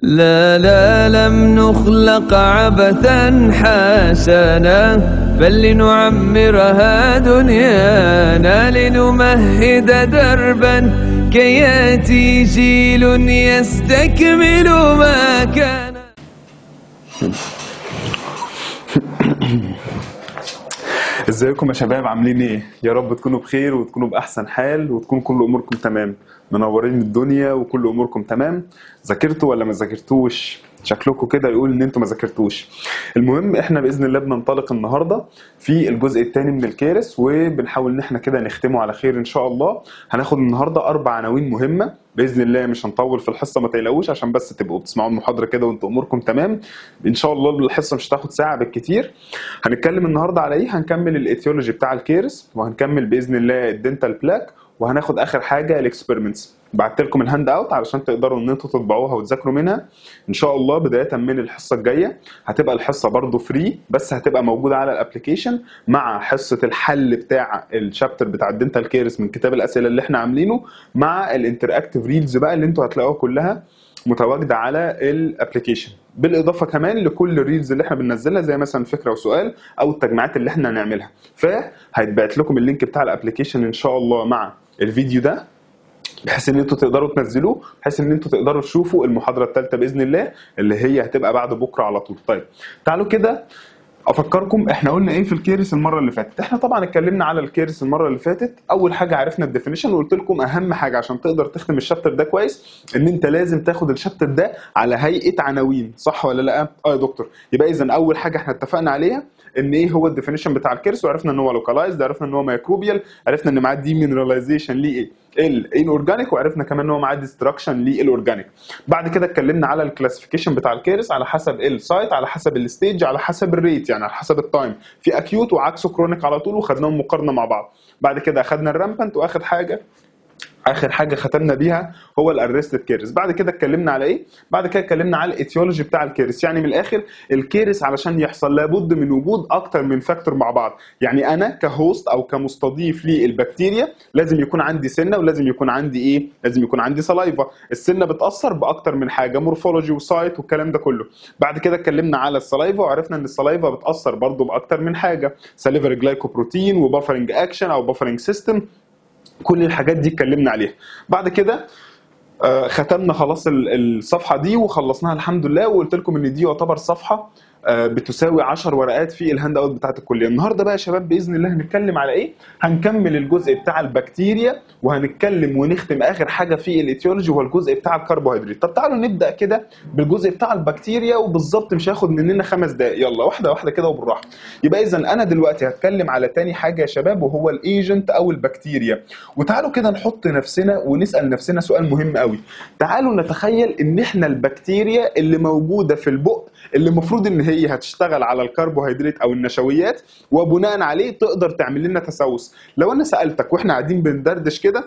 لا لا لم نخلق عبثا حسنا، بل لنعمرها دنيانا لنمهد دربا كي يأتي جيل يستكمل ما كان. ازيكم يا شباب، عاملين ايه؟ يا رب تكونوا بخير وتكونوا باحسن حال وتكون كل اموركم تمام. منورين الدنيا وكل اموركم تمام. ذاكرتوا ولا ما ذاكرتوش؟ شكلكم كده يقول ان انتوا ما ذاكرتوش. المهم احنا باذن الله بننطلق النهارده في الجزء الثاني من الكارث، وبنحاول ان احنا كده نختمه على خير ان شاء الله. هناخد النهارده 4 عناوين مهمه باذن الله، مش هنطول في الحصه ما تقلقوش، عشان بس تبقوا بتسمعوا المحاضره كده وانتوا اموركم تمام. ان شاء الله الحصه مش هتاخد ساعه بالكتير. هنتكلم النهارده على ايه؟ هنكمل الايتيولوجي بتاع الكيرس، وهنكمل باذن الله الدنتال بلاك، وهناخد اخر حاجه الاكسبيرمنتس. بعت لكم الهاند اوت علشان تقدروا ان انتوا تطبعوها وتذاكروا منها ان شاء الله. بدايه من الحصه الجايه هتبقى الحصه برضو فري، بس هتبقى موجوده على الابلكيشن مع حصه الحل بتاع الشابتر بتاع الدنتال كيرس من كتاب الاسئله اللي احنا عاملينه، مع الانتراكتيف ريلز بقى اللي انتوا هتلاقوها كلها متواجده على الابلكيشن، بالاضافه كمان لكل الريلز اللي احنا بننزلها زي مثلا فكره وسؤال او التجميعات اللي احنا هنعملها. فهيتبعت لكم اللينك بتاع الابلكيشن ان شاء الله مع الفيديو ده، بحيث ان انتوا تقدروا تنزلوه، بحيث ان انتوا تقدروا تشوفوا المحاضره الثالثه باذن الله اللي هي هتبقى بعد بكره على طول. طيب تعالوا كده افكركم احنا قلنا ايه في الكيرس المره اللي فاتت. احنا طبعا اتكلمنا على الكيرس المره اللي فاتت. اول حاجه عرفنا الديفينيشن، وقلت لكم اهم حاجه عشان تقدر تختم الشابتر ده كويس ان انت لازم تاخد الشابتر ده على هيئه عناوين، صح ولا لا؟ يا دكتور. يبقى اذا اول حاجه احنا اتفقنا عليها ان ايه هو الديفينيشن بتاع الكيرس، وعرفنا ان هو لوكالايزد، عرفنا ان هو مايكروبيال، عرفنا ان معاه دي مينراليزيشن ليه الاورجانيك، وعرفنا كمان ان هو معاه ديستراكشن للاورجانيك. بعد كده اتكلمنا على الكلاسيفيكيشن بتاع الكيرس على حسب السايت، على حسب الستيج، على حسب الريت، يعني على حسب التايم، في اكيوت وعكسه كرونيك على طول، وخدناهم مقارنه مع بعض. بعد كده اخدنا الرامبنت، واخر حاجه ختمنا بيها هو الارستد كيرس. بعد كده اتكلمنا على ايه؟ بعد كده اتكلمنا على الايتيولوجي بتاع الكيرس. يعني من الاخر الكيرس علشان يحصل لابد من وجود اكتر من فاكتور مع بعض. يعني انا كهوست او كمستضيف للبكتيريا لازم يكون عندي سنه، ولازم يكون عندي ايه؟ لازم يكون عندي سلايفا. السنه بتاثر باكتر من حاجه، مورفولوجي وسايت والكلام ده كله. بعد كده اتكلمنا على السلايفا، وعرفنا ان السلايفا بتاثر برضو باكتر من حاجه، ساليفري جلايكوبروتين وبافرنج اكشن او بافرنج سيستم. كل الحاجات دي اتكلمنا عليها. بعد كده ختمنا خلاص الصفحه دي وخلصناها الحمد لله، وقلت لكم ان دي يعتبر صفحه بتساوي 10 ورقات في الهاند اوت بتاعت الكليه. النهارده بقى يا شباب باذن الله هنتكلم على ايه؟ هنكمل الجزء بتاع البكتيريا، وهنتكلم ونختم اخر حاجه في الايتيولوجي وهو الجزء بتاع الكربوهيدرات. طب تعالوا نبدا كده بالجزء بتاع البكتيريا، وبالظبط مش هياخد مننا 5 دقائق، يلا واحده واحده كده وبالراحه. يبقى اذا انا دلوقتي هتكلم على تاني حاجه يا شباب، وهو الايجنت او البكتيريا. وتعالوا كده نحط نفسنا ونسال نفسنا سؤال مهم قوي. تعالوا نتخيل ان احنا البكتيريا اللي موجوده في البق، اللي المفروض ان هي هتشتغل على الكربوهيدرات او النشويات، وبناء عليه تقدر تعمل لنا تسوس. لو انا سالتك واحنا قاعدين بندردش كده،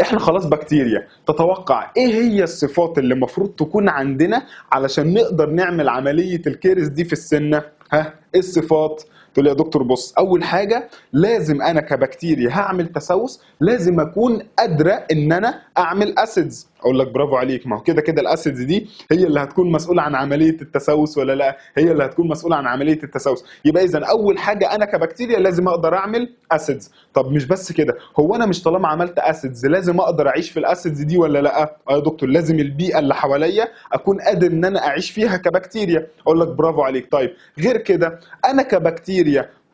احنا خلاص بكتيريا، تتوقع ايه هي الصفات اللي المفروض تكون عندنا علشان نقدر نعمل عمليه الكيرس دي في السنه؟ ها ايه الصفات؟ تقول لي يا دكتور بص، اول حاجه لازم انا كبكتيريا هعمل تسوس لازم اكون قادره ان انا اعمل اسيدز. اقول لك برافو عليك، ما هو كده كده الاسيدز دي هي اللي هتكون مسؤوله عن عمليه التسوس ولا لا؟ هي اللي هتكون مسؤوله عن عمليه التسوس. يبقى اذا اول حاجه انا كبكتيريا لازم اقدر اعمل اسيدز. طب مش بس كده، هو انا مش طالما عملت اسيدز لازم اقدر اعيش في الاسيدز دي ولا لا؟ يا دكتور لازم البيئه اللي حواليا اكون قادر ان انا اعيش فيها كبكتيريا. اقول لك برافو عليك. طيب غير كده انا كبكتيريا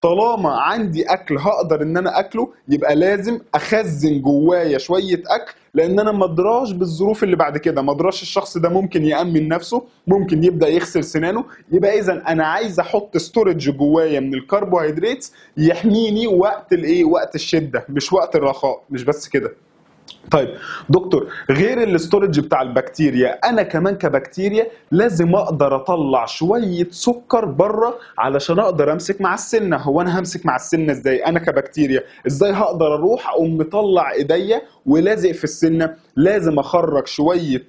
طالما عندي اكل هقدر ان انا اكله، يبقى لازم اخزن جوايا شويه اكل، لان انا ما ادراش بالظروف اللي بعد كده، ما ادراش الشخص ده ممكن يامن نفسه، ممكن يبدا يغسل سنانه. يبقى اذا انا عايز احط ستورج جوايا من الكربوهيدرات يحميني وقت الايه؟ وقت الشده، مش وقت الرخاء. مش بس كده. طيب دكتور، غير الاستورج بتاع البكتيريا انا كمان كبكتيريا لازم اقدر اطلع شويه سكر بره علشان اقدر امسك مع السنه. هو انا همسك مع السنه ازاي؟ انا كبكتيريا ازاي هقدر اروح اقوم مطلع ايديا ولازق في السنه؟ لازم اخرج شويه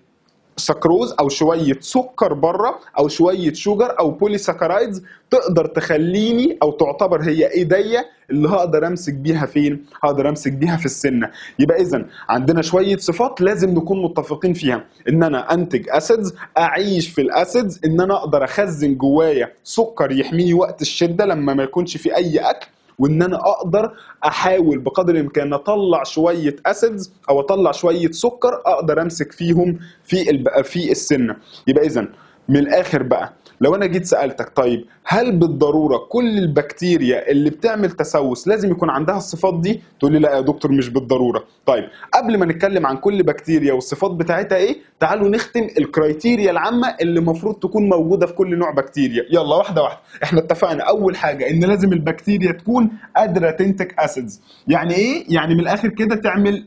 سكروز او شويه سكر بره او شويه شوجر او بوليساكرايدز تقدر تخليني او تعتبر هي ايديا اللي هقدر امسك بيها فين؟ هقدر امسك بيها في السنه. يبقى اذا عندنا شويه صفات لازم نكون متفقين فيها، ان انا انتج اسيدز، اعيش في الاسيدز، ان انا اقدر اخزن جوايا سكر يحميني وقت الشده لما ما يكونش في اي اكل، وان انا اقدر احاول بقدر الامكان اطلع شويه اسيدز او اطلع شويه سكر اقدر امسك فيهم في السنه. يبقى اذا من الاخر بقى لو انا جيت سالتك طيب هل بالضروره كل البكتيريا اللي بتعمل تسوس لازم يكون عندها الصفات دي؟ تقول لي لا يا دكتور مش بالضروره. طيب قبل ما نتكلم عن كل بكتيريا والصفات بتاعتها ايه، تعالوا نختم الكرايتيريا العامه اللي المفروض تكون موجوده في كل نوع بكتيريا. يلا واحده واحده. احنا اتفقنا اول حاجه ان لازم البكتيريا تكون قادره تنتج اسيدز. يعني ايه؟ يعني من الاخر كده تعمل،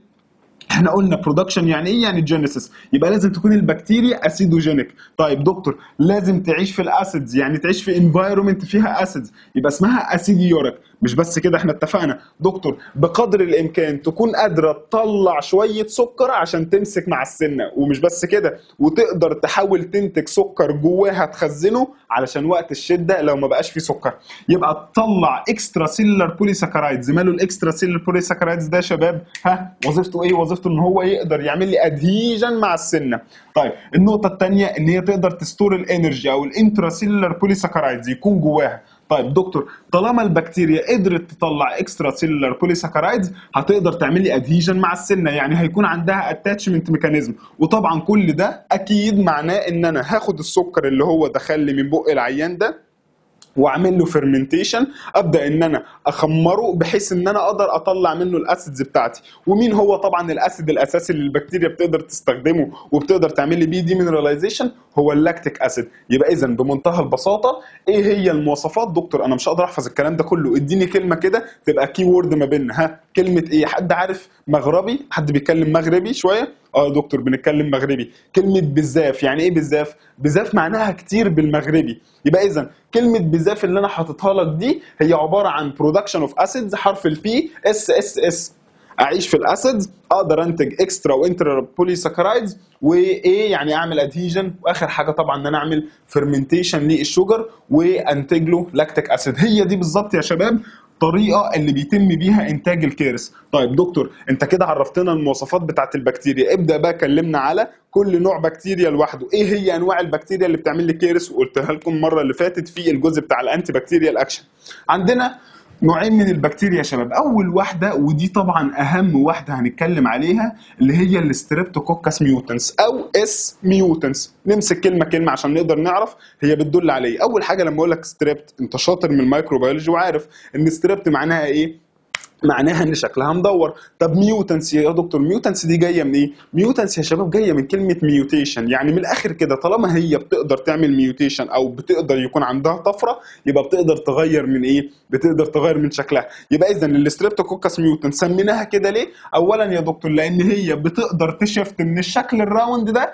احنا قلنا برودكشن يعني ايه؟ يعني جينيسيس. يبقى لازم تكون البكتيريا اسيدوجينيك. طيب دكتور لازم تعيش في الاسيدز، يعني تعيش في انفايرمنت فيها اسيدز، يبقى اسمها اسيديوريك. مش بس كده، احنا اتفقنا دكتور بقدر الامكان تكون قادره تطلع شويه سكر عشان تمسك مع السنه، ومش بس كده وتقدر تحاول تنتج سكر جواها تخزنه علشان وقت الشده لو ما بقاش فيه سكر. يبقى تطلع اكسترا سيلولار بوليساكرايدز. ماله الاكسترا سيلولار بوليساكرايدز ده يا شباب؟ ها وظيفته ايه؟ وظيفته ان هو يقدر يعمل لي ادهيجن مع السنه. طيب النقطه الثانيه ان هي تقدر تستور الانرجي او الانترا سيلولار بوليساكرايدز يكون جواها. طيب دكتور طالما البكتيريا قدرت تطلع اكسترا سيلولار بوليساكرايدز هتقدر تعمل لي ادهيجن مع السنه، يعني هيكون عندها اتاتشمنت ميكانيزم. وطبعا كل ده اكيد معناه ان انا هاخد السكر اللي هو دخل لي من بق العيان ده واعمل له فيرمنتيشن، ابدا ان انا اخمره بحيث ان انا اقدر اطلع منه الاسيدز بتاعتي. ومين هو طبعا الاسيد الاساسي اللي البكتيريا بتقدر تستخدمه وبتقدر تعمل لي بيه ديمينراليزيشن؟ هو اللاكتيك اسيد. يبقى اذا بمنتهى البساطه ايه هي المواصفات؟ دكتور انا مش هقدر احفظ الكلام ده كله، اديني كلمه كده تبقى كي وورد ما بيننا. ها كلمه ايه؟ حد عارف مغربي؟ حد بيتكلم مغربي شويه؟ دكتور بنتكلم مغربي. كلمه بزاف يعني ايه بزاف؟ بزاف معناها كتير بالمغربي. يبقى اذا كلمه بزاف اللي انا حاططها لك دي هي عباره عن برودكشن اوف اسيدز، حرف البي اس اس اس. اعيش في الاسيدز، اقدر انتج اكسترا وانترا بوليساكرايدز، وايه يعني اعمل ادهيجن، واخر حاجه طبعا ان انا اعمل فيرمنتيشن للشوجر وانتج له لاكتيك اسيد. هي دي بالظبط يا شباب الطريقه اللي بيتم بيها انتاج الكيرس. طيب دكتور انت كده عرفتنا المواصفات بتاعت البكتيريا، ابدا بقى كلمنا على كل نوع بكتيريا لوحده. ايه هي انواع البكتيريا اللي بتعمل لي كيرس؟ وقلتها لكم المره اللي فاتت في الجزء بتاع الانتي بكتيريال اكشن. عندنا نوعين من البكتيريا يا شباب. اول واحده ودي طبعا اهم واحده هنتكلم عليها اللي هي الستريبتوكوكس ميوتنس او اس ميوتنس. نمسك كلمه كلمه عشان نقدر نعرف هي بتدل على ايه. اول حاجه لما اقول لك ستريبت، انت شاطر من الميكروبيولوجي وعارف ان ستريبت معناها ايه؟ معناها ان شكلها مدور. طب ميوتنس يا دكتور، ميوتنس دي جايه من ايه؟ ميوتنس يا شباب جايه من كلمه ميوتيشن، يعني من الاخر كده طالما هي بتقدر تعمل ميوتيشن او بتقدر يكون عندها طفره يبقى بتقدر تغير من ايه؟ بتقدر تغير من شكلها. يبقى اذا الستريبتوكوكس ميوتنس سميناها كده ليه؟ اولا يا دكتور لان هي بتقدر تشفت من الشكل الراوند ده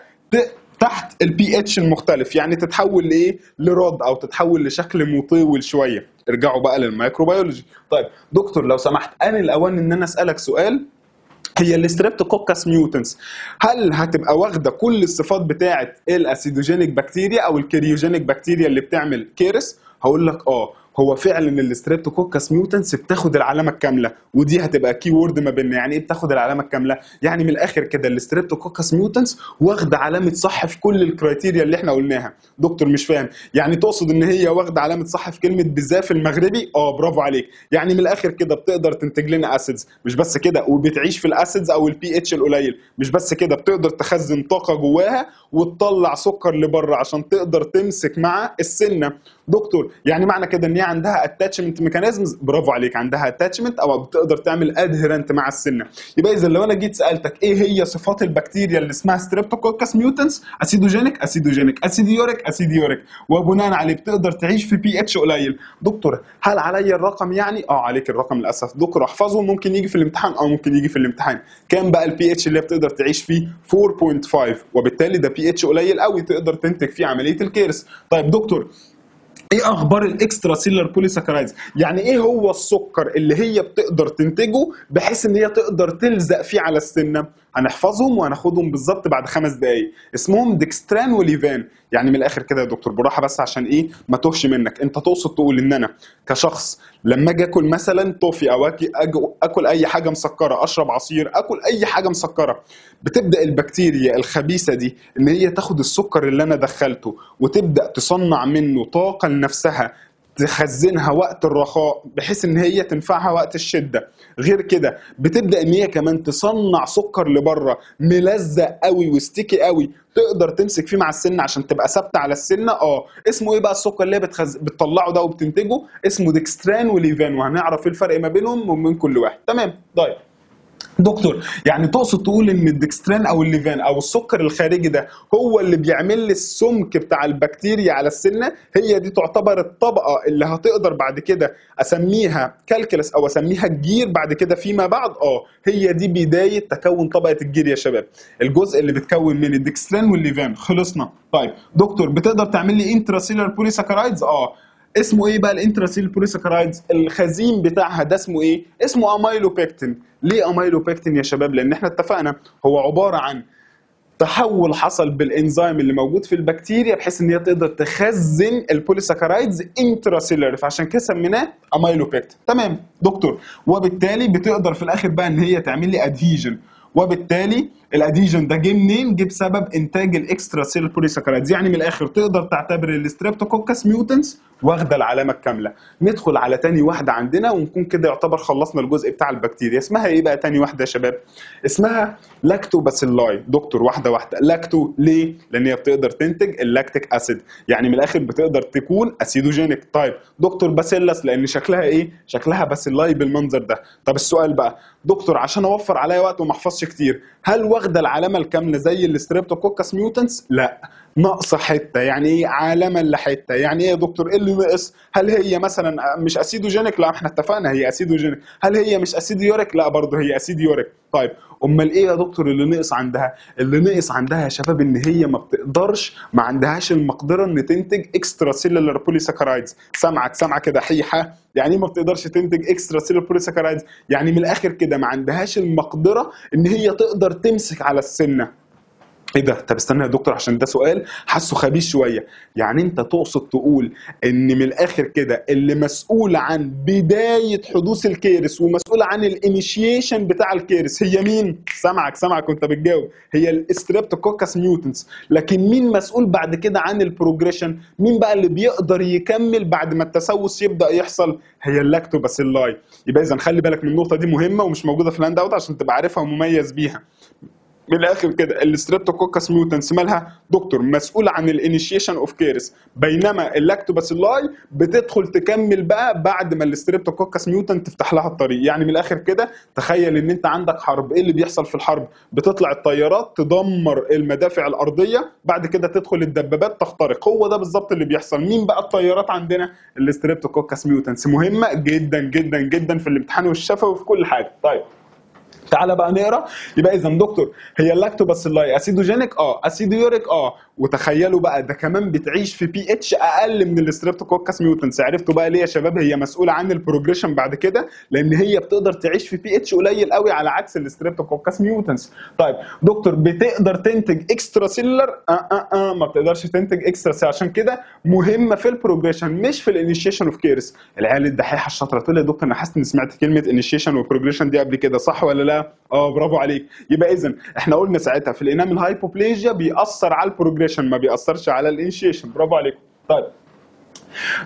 تحت البي اتش المختلف، يعني تتحول لايه؟ لرود او تتحول لشكل مطول شويه. ارجعوا بقى للميكروبيولوجي. طيب دكتور لو سمحت انا الاوان ان انا اسالك سؤال، هي الستريبتوكوكس ميوتنس هل هتبقى واخده كل الصفات بتاعه الاسيدوجينيك بكتيريا او الكريوجينيك بكتيريا اللي بتعمل كيرس؟ هقول لك هو فعلا الستريبتوكوكس ميوتنس بتاخد العلامه الكامله، ودي هتبقى كي وورد ما بيننا. يعني ايه بتاخد العلامه الكامله؟ يعني من الاخر كده الستريبتوكوكس ميوتنس واخده علامه صح في كل الكرايتيريا اللي احنا قلناها. دكتور مش فاهم، يعني تقصد ان هي واخده علامه صح في كلمه بزاف المغربي؟ برافو عليك. يعني من الاخر كده بتقدر تنتج لنا اسيدز، مش بس كده وبتعيش في الاسيدز او البي اتش القليل، مش بس كده بتقدر تخزن طاقه جواها وتطلع سكر لبره عشان تقدر تمسك مع السنه. دكتور يعني معنى كده ان هي عندها اتاتشمنت ميكانيزمز؟ برافو عليك، عندها اتاتشمنت او بتقدر تعمل ادهيرنت مع السنه. يبقى اذا لو انا جيت سالتك ايه هي صفات البكتيريا اللي اسمها ستريبتوكوكس ميوتنس؟ اسيدوجينيك اسيدوجينيك، اسيديوريك اسيديوريك، وبناء عليه بتقدر تعيش في بي اتش قليل. دكتور هل عليا الرقم يعني؟ عليك الرقم للاسف. دكتور احفظه ممكن يجي في الامتحان، ممكن يجي في الامتحان. كام بقى البي اتش اللي بتقدر تعيش فيه؟ 4.5، وبالتالي ده بي اتش قليل قوي تقدر تنتج فيه عمليه الكيرس. طيب دكتور ايه اخبار الاكسترا سيلر بوليساكرايدز؟ يعني ايه هو السكر اللي هي بتقدر تنتجه بحيث ان هي تقدر تلزق فيه على السنه؟ هنحفظهم وهناخدهم بالظبط بعد 5 دقائق. اسمهم ديكستران وليفان. يعني من الاخر كده يا دكتور بالراحه بس عشان ايه ما توهش منك، انت تقصد تقول ان انا كشخص لما اجي اكل مثلا توفي او اكل اي حاجه مسكره، اشرب عصير، اكل اي حاجه مسكره، بتبدا البكتيريا الخبيثه دي ان هي تاخد السكر اللي انا دخلته وتبدا تصنع منه طاقه لنفسها تخزنها وقت الرخاء بحيث ان هي تنفعها وقت الشده. غير كده بتبدا ان هي كمان تصنع سكر لبره ملزق قوي وستيكي قوي تقدر تمسك فيه مع السنه عشان تبقى ثابته على السنه. اسمه ايه بقى السكر اللي هي بتطلعه ده وبتنتجه؟ اسمه ديكستران وليفان، وهنعرف ايه الفرق ما بينهم ومن كل واحد. تمام. طيب دكتور يعني تقصد تقول ان الدكستران او الليفان او السكر الخارجي ده هو اللي بيعمل لي السمك بتاع البكتيريا على السنه؟ هي دي تعتبر الطبقه اللي هتقدر بعد كده اسميها كالكلس او اسميها الجير بعد كده فيما بعد؟ هي دي بدايه تكون طبقه الجير يا شباب، الجزء اللي بتكون من الدكستران والليفان. خلصنا. طيب دكتور بتقدر تعمل لي انتراسيلر بوليساكرايدز؟ اسمه ايه بقى الانتراسيل بوليساكرايدز؟ الخزين بتاعها ده اسمه ايه؟ اسمه اميلوبيكتين. ليه اميلوبيكتين يا شباب؟ لان احنا اتفقنا هو عباره عن تحول حصل بالانزيم اللي موجود في البكتيريا بحيث ان هي تقدر تخزن البوليساكرايدز انتراسيلر، فعشان كده سميناه اميلوبيكتين. تمام دكتور. وبالتالي بتقدر في الاخر بقى ان هي تعمل لي ادهيجن، وبالتالي الاديجن ده جه منين؟ جه بسبب انتاج الاكسترا سيل بوليساكرايدز. يعني من الاخر تقدر تعتبر الستريبتوكوكس ميوتنس واخده العلامه الكامله. ندخل على تاني واحده عندنا ونكون كده يعتبر خلصنا الجزء بتاع البكتيريا. اسمها ايه بقى تاني واحده يا شباب؟ اسمها لاكتوباسيلاي. دكتور واحده واحده. لاكتو ليه؟ لان هي بتقدر تنتج اللاكتيك اسيد، يعني من الاخر بتقدر تكون اسيدوجينيك. طيب دكتور باسيلس لان شكلها ايه؟ شكلها باسيلاي بالمنظر ده. طب السؤال بقى دكتور عشان اوفر عليا وقت وما احفظش كتير، هل واخده العلامه الكامله زي الستريبتوكوكس ميوتنس؟ لا، ناقصه حته. يعني ايه علامه الا حته؟ يعني ايه يا دكتور؟ ايه اللي ناقص؟ هل هي مثلا مش اسيدوجينيك؟ لا احنا اتفقنا هي اسيدوجينيك. هل هي مش اسيديوريك؟ لا برضه هي اسيديوريك. طيب امال ايه يا دكتور اللي ناقص عندها؟ اللي ناقص عندها يا شباب ان هي ما بتقدرش، ما عندهاش المقدره ان تنتج اكسترا سيلولار بوليساكرايدز. سامعه كده حيحه؟ يعني ايه ما بتقدرش تنتج اكسترا سيلولار بوليساكرايدز؟ يعني من الاخر كده ما عندهاش المقدره ان هي تقدر تمسك على السنه. ايه ده؟ طب استنى يا دكتور عشان ده سؤال حاسه خبيث شويه. يعني انت تقصد تقول ان من الاخر كده اللي مسؤول عن بدايه حدوث الكيرس ومسؤول عن الانيشيشن بتاع الكيرس هي مين؟ سامعك وانت بتجاوب، هي الستريبتوكوكس ميوتنس. لكن مين مسؤول بعد كده عن البروجريشن؟ مين بقى اللي بيقدر يكمل بعد ما التسوس يبدا يحصل؟ هي اللاكتوباسيلاي. يبقى اذا خلي بالك من النقطه دي مهمه ومش موجوده في الهاند اوت عشان تبقى عارفها ومميز بيها. من الاخر كده الستريبتوكوكس ميوتنس مالها؟ دكتور مسؤول عن الانيشيشن اوف كيرس، بينما اللاكتوباسيلاي بتدخل تكمل بقى بعد ما الستريبتوكوكس ميوتنت تفتح لها الطريق. يعني من الاخر كده تخيل ان انت عندك حرب، ايه اللي بيحصل في الحرب؟ بتطلع الطيارات تدمر المدافع الارضيه، بعد كده تدخل الدبابات تخترق. هو ده بالظبط اللي بيحصل. مين بقى الطيارات عندنا؟ الستريبتوكوكس ميوتنس. مهمه جدا جدا جدا في الامتحان والشفوي وفي كل حاجه. طيب تعالى بقى نقرا. يبقى اذا دكتور هي اللاكتوباسيلاي اسيدوجينيك اسيديوريك وتخيلوا بقى ده كمان بتعيش في بي اتش اقل من الستريبتوكوكس ميوتنس. عرفتوا بقى ليه يا شباب هي مسؤوله عن البروجريشن بعد كده؟ لان هي بتقدر تعيش في بي اتش قليل قوي على عكس الستريبتوكوكس ميوتنس. طيب دكتور بتقدر تنتج اكسترا سيلولر؟ ما بتقدرش تنتج اكسترا سيلولر، عشان كده مهمه في البروجريشن مش في الانيشيشن اوف كيرس. العيال الدحيحه الشاطره تقول لي يا دكتور انا حاسس اني سمعت كلمه انيشيشن وبروجريشن دي قبل كده، صح ولا لا؟ برافو عليك. يبقى اذا احنا قلنا ساعتها في الانامل هايبوبليجيا بيأثر على البروجريشن ما بيأثرش على الانيشيشن. برافو عليكم. طيب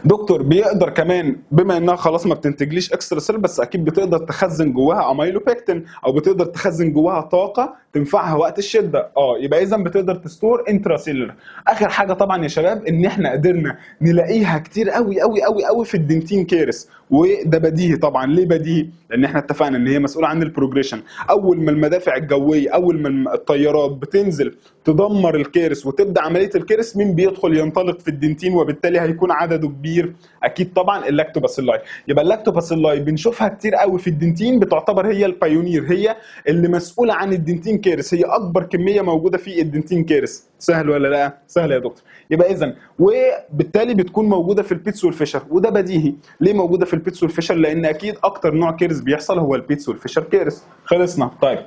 دكتور بيقدر كمان بما انها خلاص ما بتنتجليش اكسترا سيل بس اكيد بتقدر تخزن جواها اميلوبيكتين او بتقدر تخزن جواها طاقه تنفعها وقت الشده. يبقى اذا بتقدر تستور انترا سيلولر. اخر حاجه طبعا يا شباب ان احنا قدرنا نلاقيها كتير قوي قوي قوي قوي في الدنتين كيرس، وده بديهي طبعا. ليه بديهي؟ لان احنا اتفقنا ان هي مسؤوله عن البروجريشن. اول ما المدافع الجويه اول ما الطيارات بتنزل تدمر الكيرس وتبدا عمليه الكيرس، مين بيدخل ينطلق في الدنتين؟ وبالتالي هيكون عدد عدده كبير؟ اكيد طبعا اللاكتوباسيلاي. يبقى اللاكتوباسيلاي بنشوفها كتير قوي في الدنتين، بتعتبر هي البايونير، هي اللي مسؤوله عن الدنتين كيرس، هي اكبر كميه موجوده في الدنتين كيرس. سهل ولا لا؟ سهل يا دكتور. يبقى اذا وبالتالي بتكون موجوده في البيتس والفيشر، وده بديهي. ليه موجوده في البيتس والفيشر؟ لان اكيد اكتر نوع كيرس بيحصل هو البيتس والفيشر كيرس. خلصنا. طيب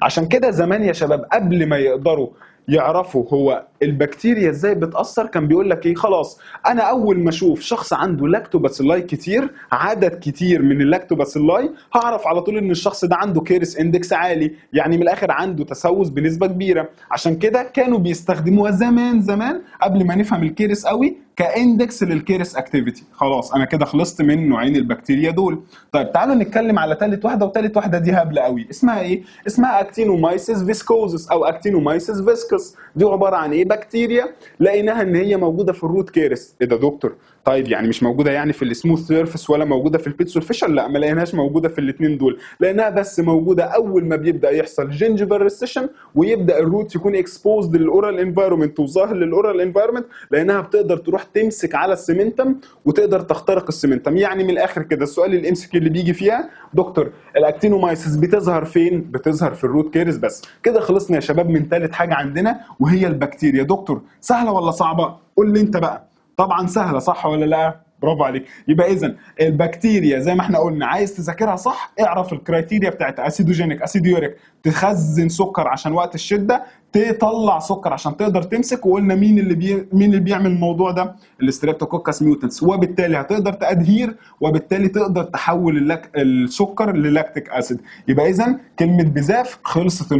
عشان كده زمان يا شباب قبل ما يقدروا يعرفوا هو البكتيريا ازاي بتاثر، كان بيقول لك ايه؟ خلاص انا اول ما اشوف شخص عنده لاكتوباسيلاي كتير، عدد كتير من اللاكتوباسيلاي، هعرف على طول ان الشخص ده عنده كيرس اندكس عالي، يعني من الاخر عنده تسوس بنسبه كبيره. عشان كده كانوا بيستخدموها زمان قبل ما نفهم الكيرس قوي كاندكس للكيرس اكتيفيتي. خلاص انا كده خلصت من نوعين البكتيريا دول. طيب تعالوا نتكلم على ثالث واحده، وثالث واحده دي هبله قوي. اسمها ايه؟ اسمها اكتينومايسيس فيسكوزس او اكتينومايسيس فيسكس. دي عباره عن ايه؟ بكتيريا لقيناها ان هي موجوده في الروت كيرس. ايه ده دكتور؟ طيب يعني مش موجوده يعني في السموث سيرفيس ولا موجوده في البيتس والفيشر؟ لا، ما لقيناهاش موجوده في الاثنين دول، لانها بس موجوده اول ما بيبدا يحصل جينجيفال ريسيشن ويبدا الروت يكون اكسبوزد للاورال انفايرمنت وظاهر للاورال انفايرمنت، لانها بتقدر تروح تمسك على السيمنتم وتقدر تخترق السيمنتم. يعني من الاخر كده السؤال الام سي كيو اللي بيجي فيها: دكتور الاكتينومايسيس بتظهر فين؟ بتظهر في الروت كيرس بس. كده خلصنا يا شباب من ثالث حاجه عندنا وهي البكتيريا. دكتور سهله ولا صعبه؟ قول لي انت بقى. طبعا سهله، صح ولا لا؟ برافو عليك. يبقى اذا البكتيريا زي ما احنا قلنا عايز تذاكرها صح، اعرف الكرايتيريا بتاعت اسيدوجينيك اسيديوريك، تخزن سكر عشان وقت الشده، تطلع سكر عشان تقدر تمسك. وقلنا مين اللي بيعمل الموضوع ده؟ الستريبتوكوكس ميوتنس. وبالتالي هتقدر تادهير، وبالتالي تقدر تحول السكر للاكتيك اسيد. يبقى اذا كلمه بزاف خلصت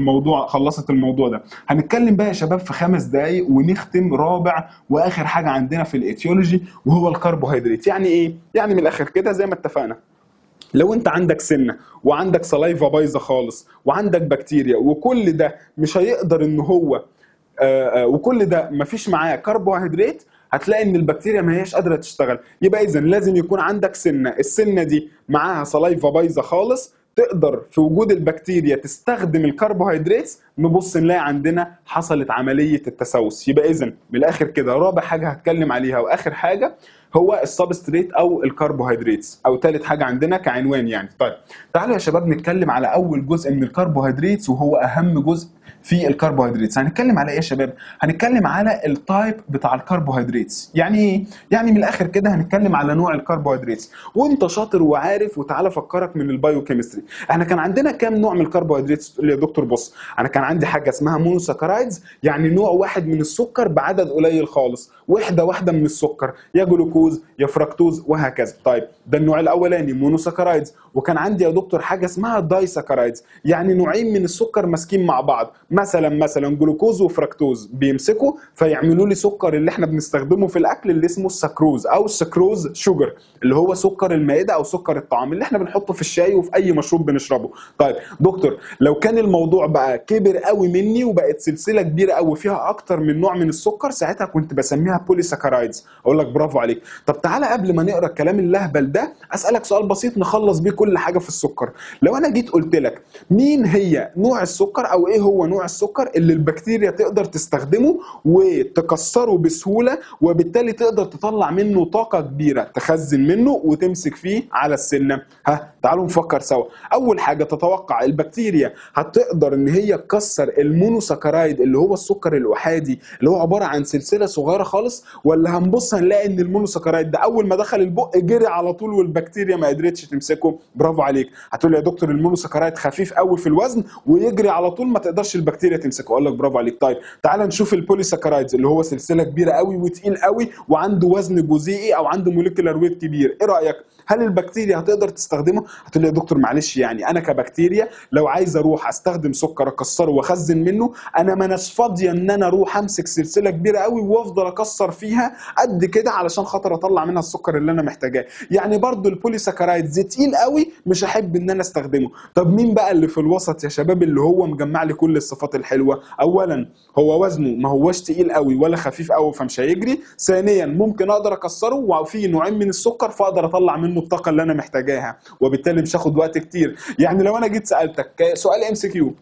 الموضوع ده. هنتكلم بقى يا شباب في 5 دقائق ونختم رابع واخر حاجه عندنا في الايتيولوجي وهو الكربوهيدرات. يعني ايه؟ يعني من الاخر كده زي ما اتفقنا، لو انت عندك سنه وعندك سلايفا بايظه خالص وعندك بكتيريا وكل ده مش هيقدر ان هو وكل ده مفيش معاه كربوهيدرات، هتلاقي ان البكتيريا ما هياش قادره تشتغل. يبقى اذا لازم يكون عندك سنه، السنه دي معاها سلايفا بايظه خالص، تقدر في وجود البكتيريا تستخدم الكربوهيدرات، نبص نلاقي عندنا حصلت عمليه التسوس. يبقى اذا من الاخر كده رابع حاجه هتكلم عليها واخر حاجه هو السبستريت او الكربوهيدرات، او ثالث حاجه عندنا كعنوان يعني. طيب تعالوا يا شباب نتكلم على اول جزء من الكربوهيدرات وهو اهم جزء في الكربوهيدرات. هنتكلم على ايه يا شباب؟ هنتكلم على التايب بتاع الكربوهيدرات. يعني ايه؟ يعني من الاخر كده هنتكلم على نوع الكربوهيدرات. وانت شاطر وعارف، وتعالى افكرك من البايوكيمستري. احنا كان عندنا كام نوع من الكربوهيدرات يا دكتور؟ بص، انا كان عندي حاجه اسمها مونوساكرايدز، يعني نوع واحد من السكر بعدد قليل خالص، واحده من السكر، يا جلوكوز يا فركتوز وهكذا. طيب ده النوع الاولاني مونوساكرايدز. وكان عندي يا دكتور حاجه اسمها دايساكرايدز، يعني نوعين من السكر ماسكين مع بعض، مثلا جلوكوز وفركتوز بيمسكوا فيعملوا لي سكر اللي احنا بنستخدمه في الاكل اللي اسمه السكروز او السكروز شوجر، اللي هو سكر المائده او سكر الطعام اللي احنا بنحطه في الشاي وفي اي مشروب بنشربه. طيب دكتور لو كان الموضوع بقى كبر قوي مني وبقت سلسله كبيره قوي فيها اكتر من نوع من السكر، ساعتها كنت بسميها بوليساكرايدز. اقول لك برافو عليك. طب تعالى قبل ما نقرا الكلام اللهبل ده اسالك سؤال بسيط نخلص بيه كل حاجه في السكر. لو انا جيت قلت لك مين هي نوع السكر او ايه هو نوع السكر اللي البكتيريا تقدر تستخدمه وتكسره بسهوله، وبالتالي تقدر تطلع منه طاقه كبيره تخزن منه وتمسك فيه على السنه؟ تعالوا نفكر سوا. اول حاجه، تتوقع البكتيريا هتقدر ان هي تكسر المونوساكرايد اللي هو السكر الاحادي اللي هو عباره عن سلسله صغيره خالص، ولا هنبص هنلاقي ان المونوساكرايد ده اول ما دخل البق جري على طول والبكتيريا ما قدرتش تمسكه؟ برافو عليك. هتقول لي يا دكتور المونوساكرايد خفيف قوي في الوزن ويجري على طول ما تقدرش البكتيريا تمسكه. اقول لك برافو عليك. طيب تعال نشوف البوليساكرايدز اللي هو سلسله كبيره قوي وتقيل قوي وعنده وزن جزيئي او عنده موليكولار ويت كبير. ايه رايك؟ هل البكتيريا هتقدر تستخدمه؟ هتقول لي يا دكتور معلش، يعني انا كبكتيريا لو عايز اروح استخدم سكر اكسره واخزن منه، انا ما اناش فاضيه ان انا اروح امسك سلسله كبيره قوي وافضل اكسر فيها قد كده علشان خاطر اطلع منها السكر اللي انا محتاجاه. يعني برضو البوليساكرايدز تقيل قوي مش هحب ان انا استخدمه. طب مين بقى اللي في الوسط يا شباب اللي هو مجمع لي كل الصفات الحلوه؟ اولا هو وزنه ما هوش تقيل قوي ولا خفيف قوي فمش هيجري. ثانيا ممكن اقدر اكسره وفي نوعين من السكر فاقدر اطلع منه الطاقه اللي انا محتاجاها، وبالتالي مش هاخد وقت كتير. يعني لو انا جيت سالتك سؤال ام سي كيو،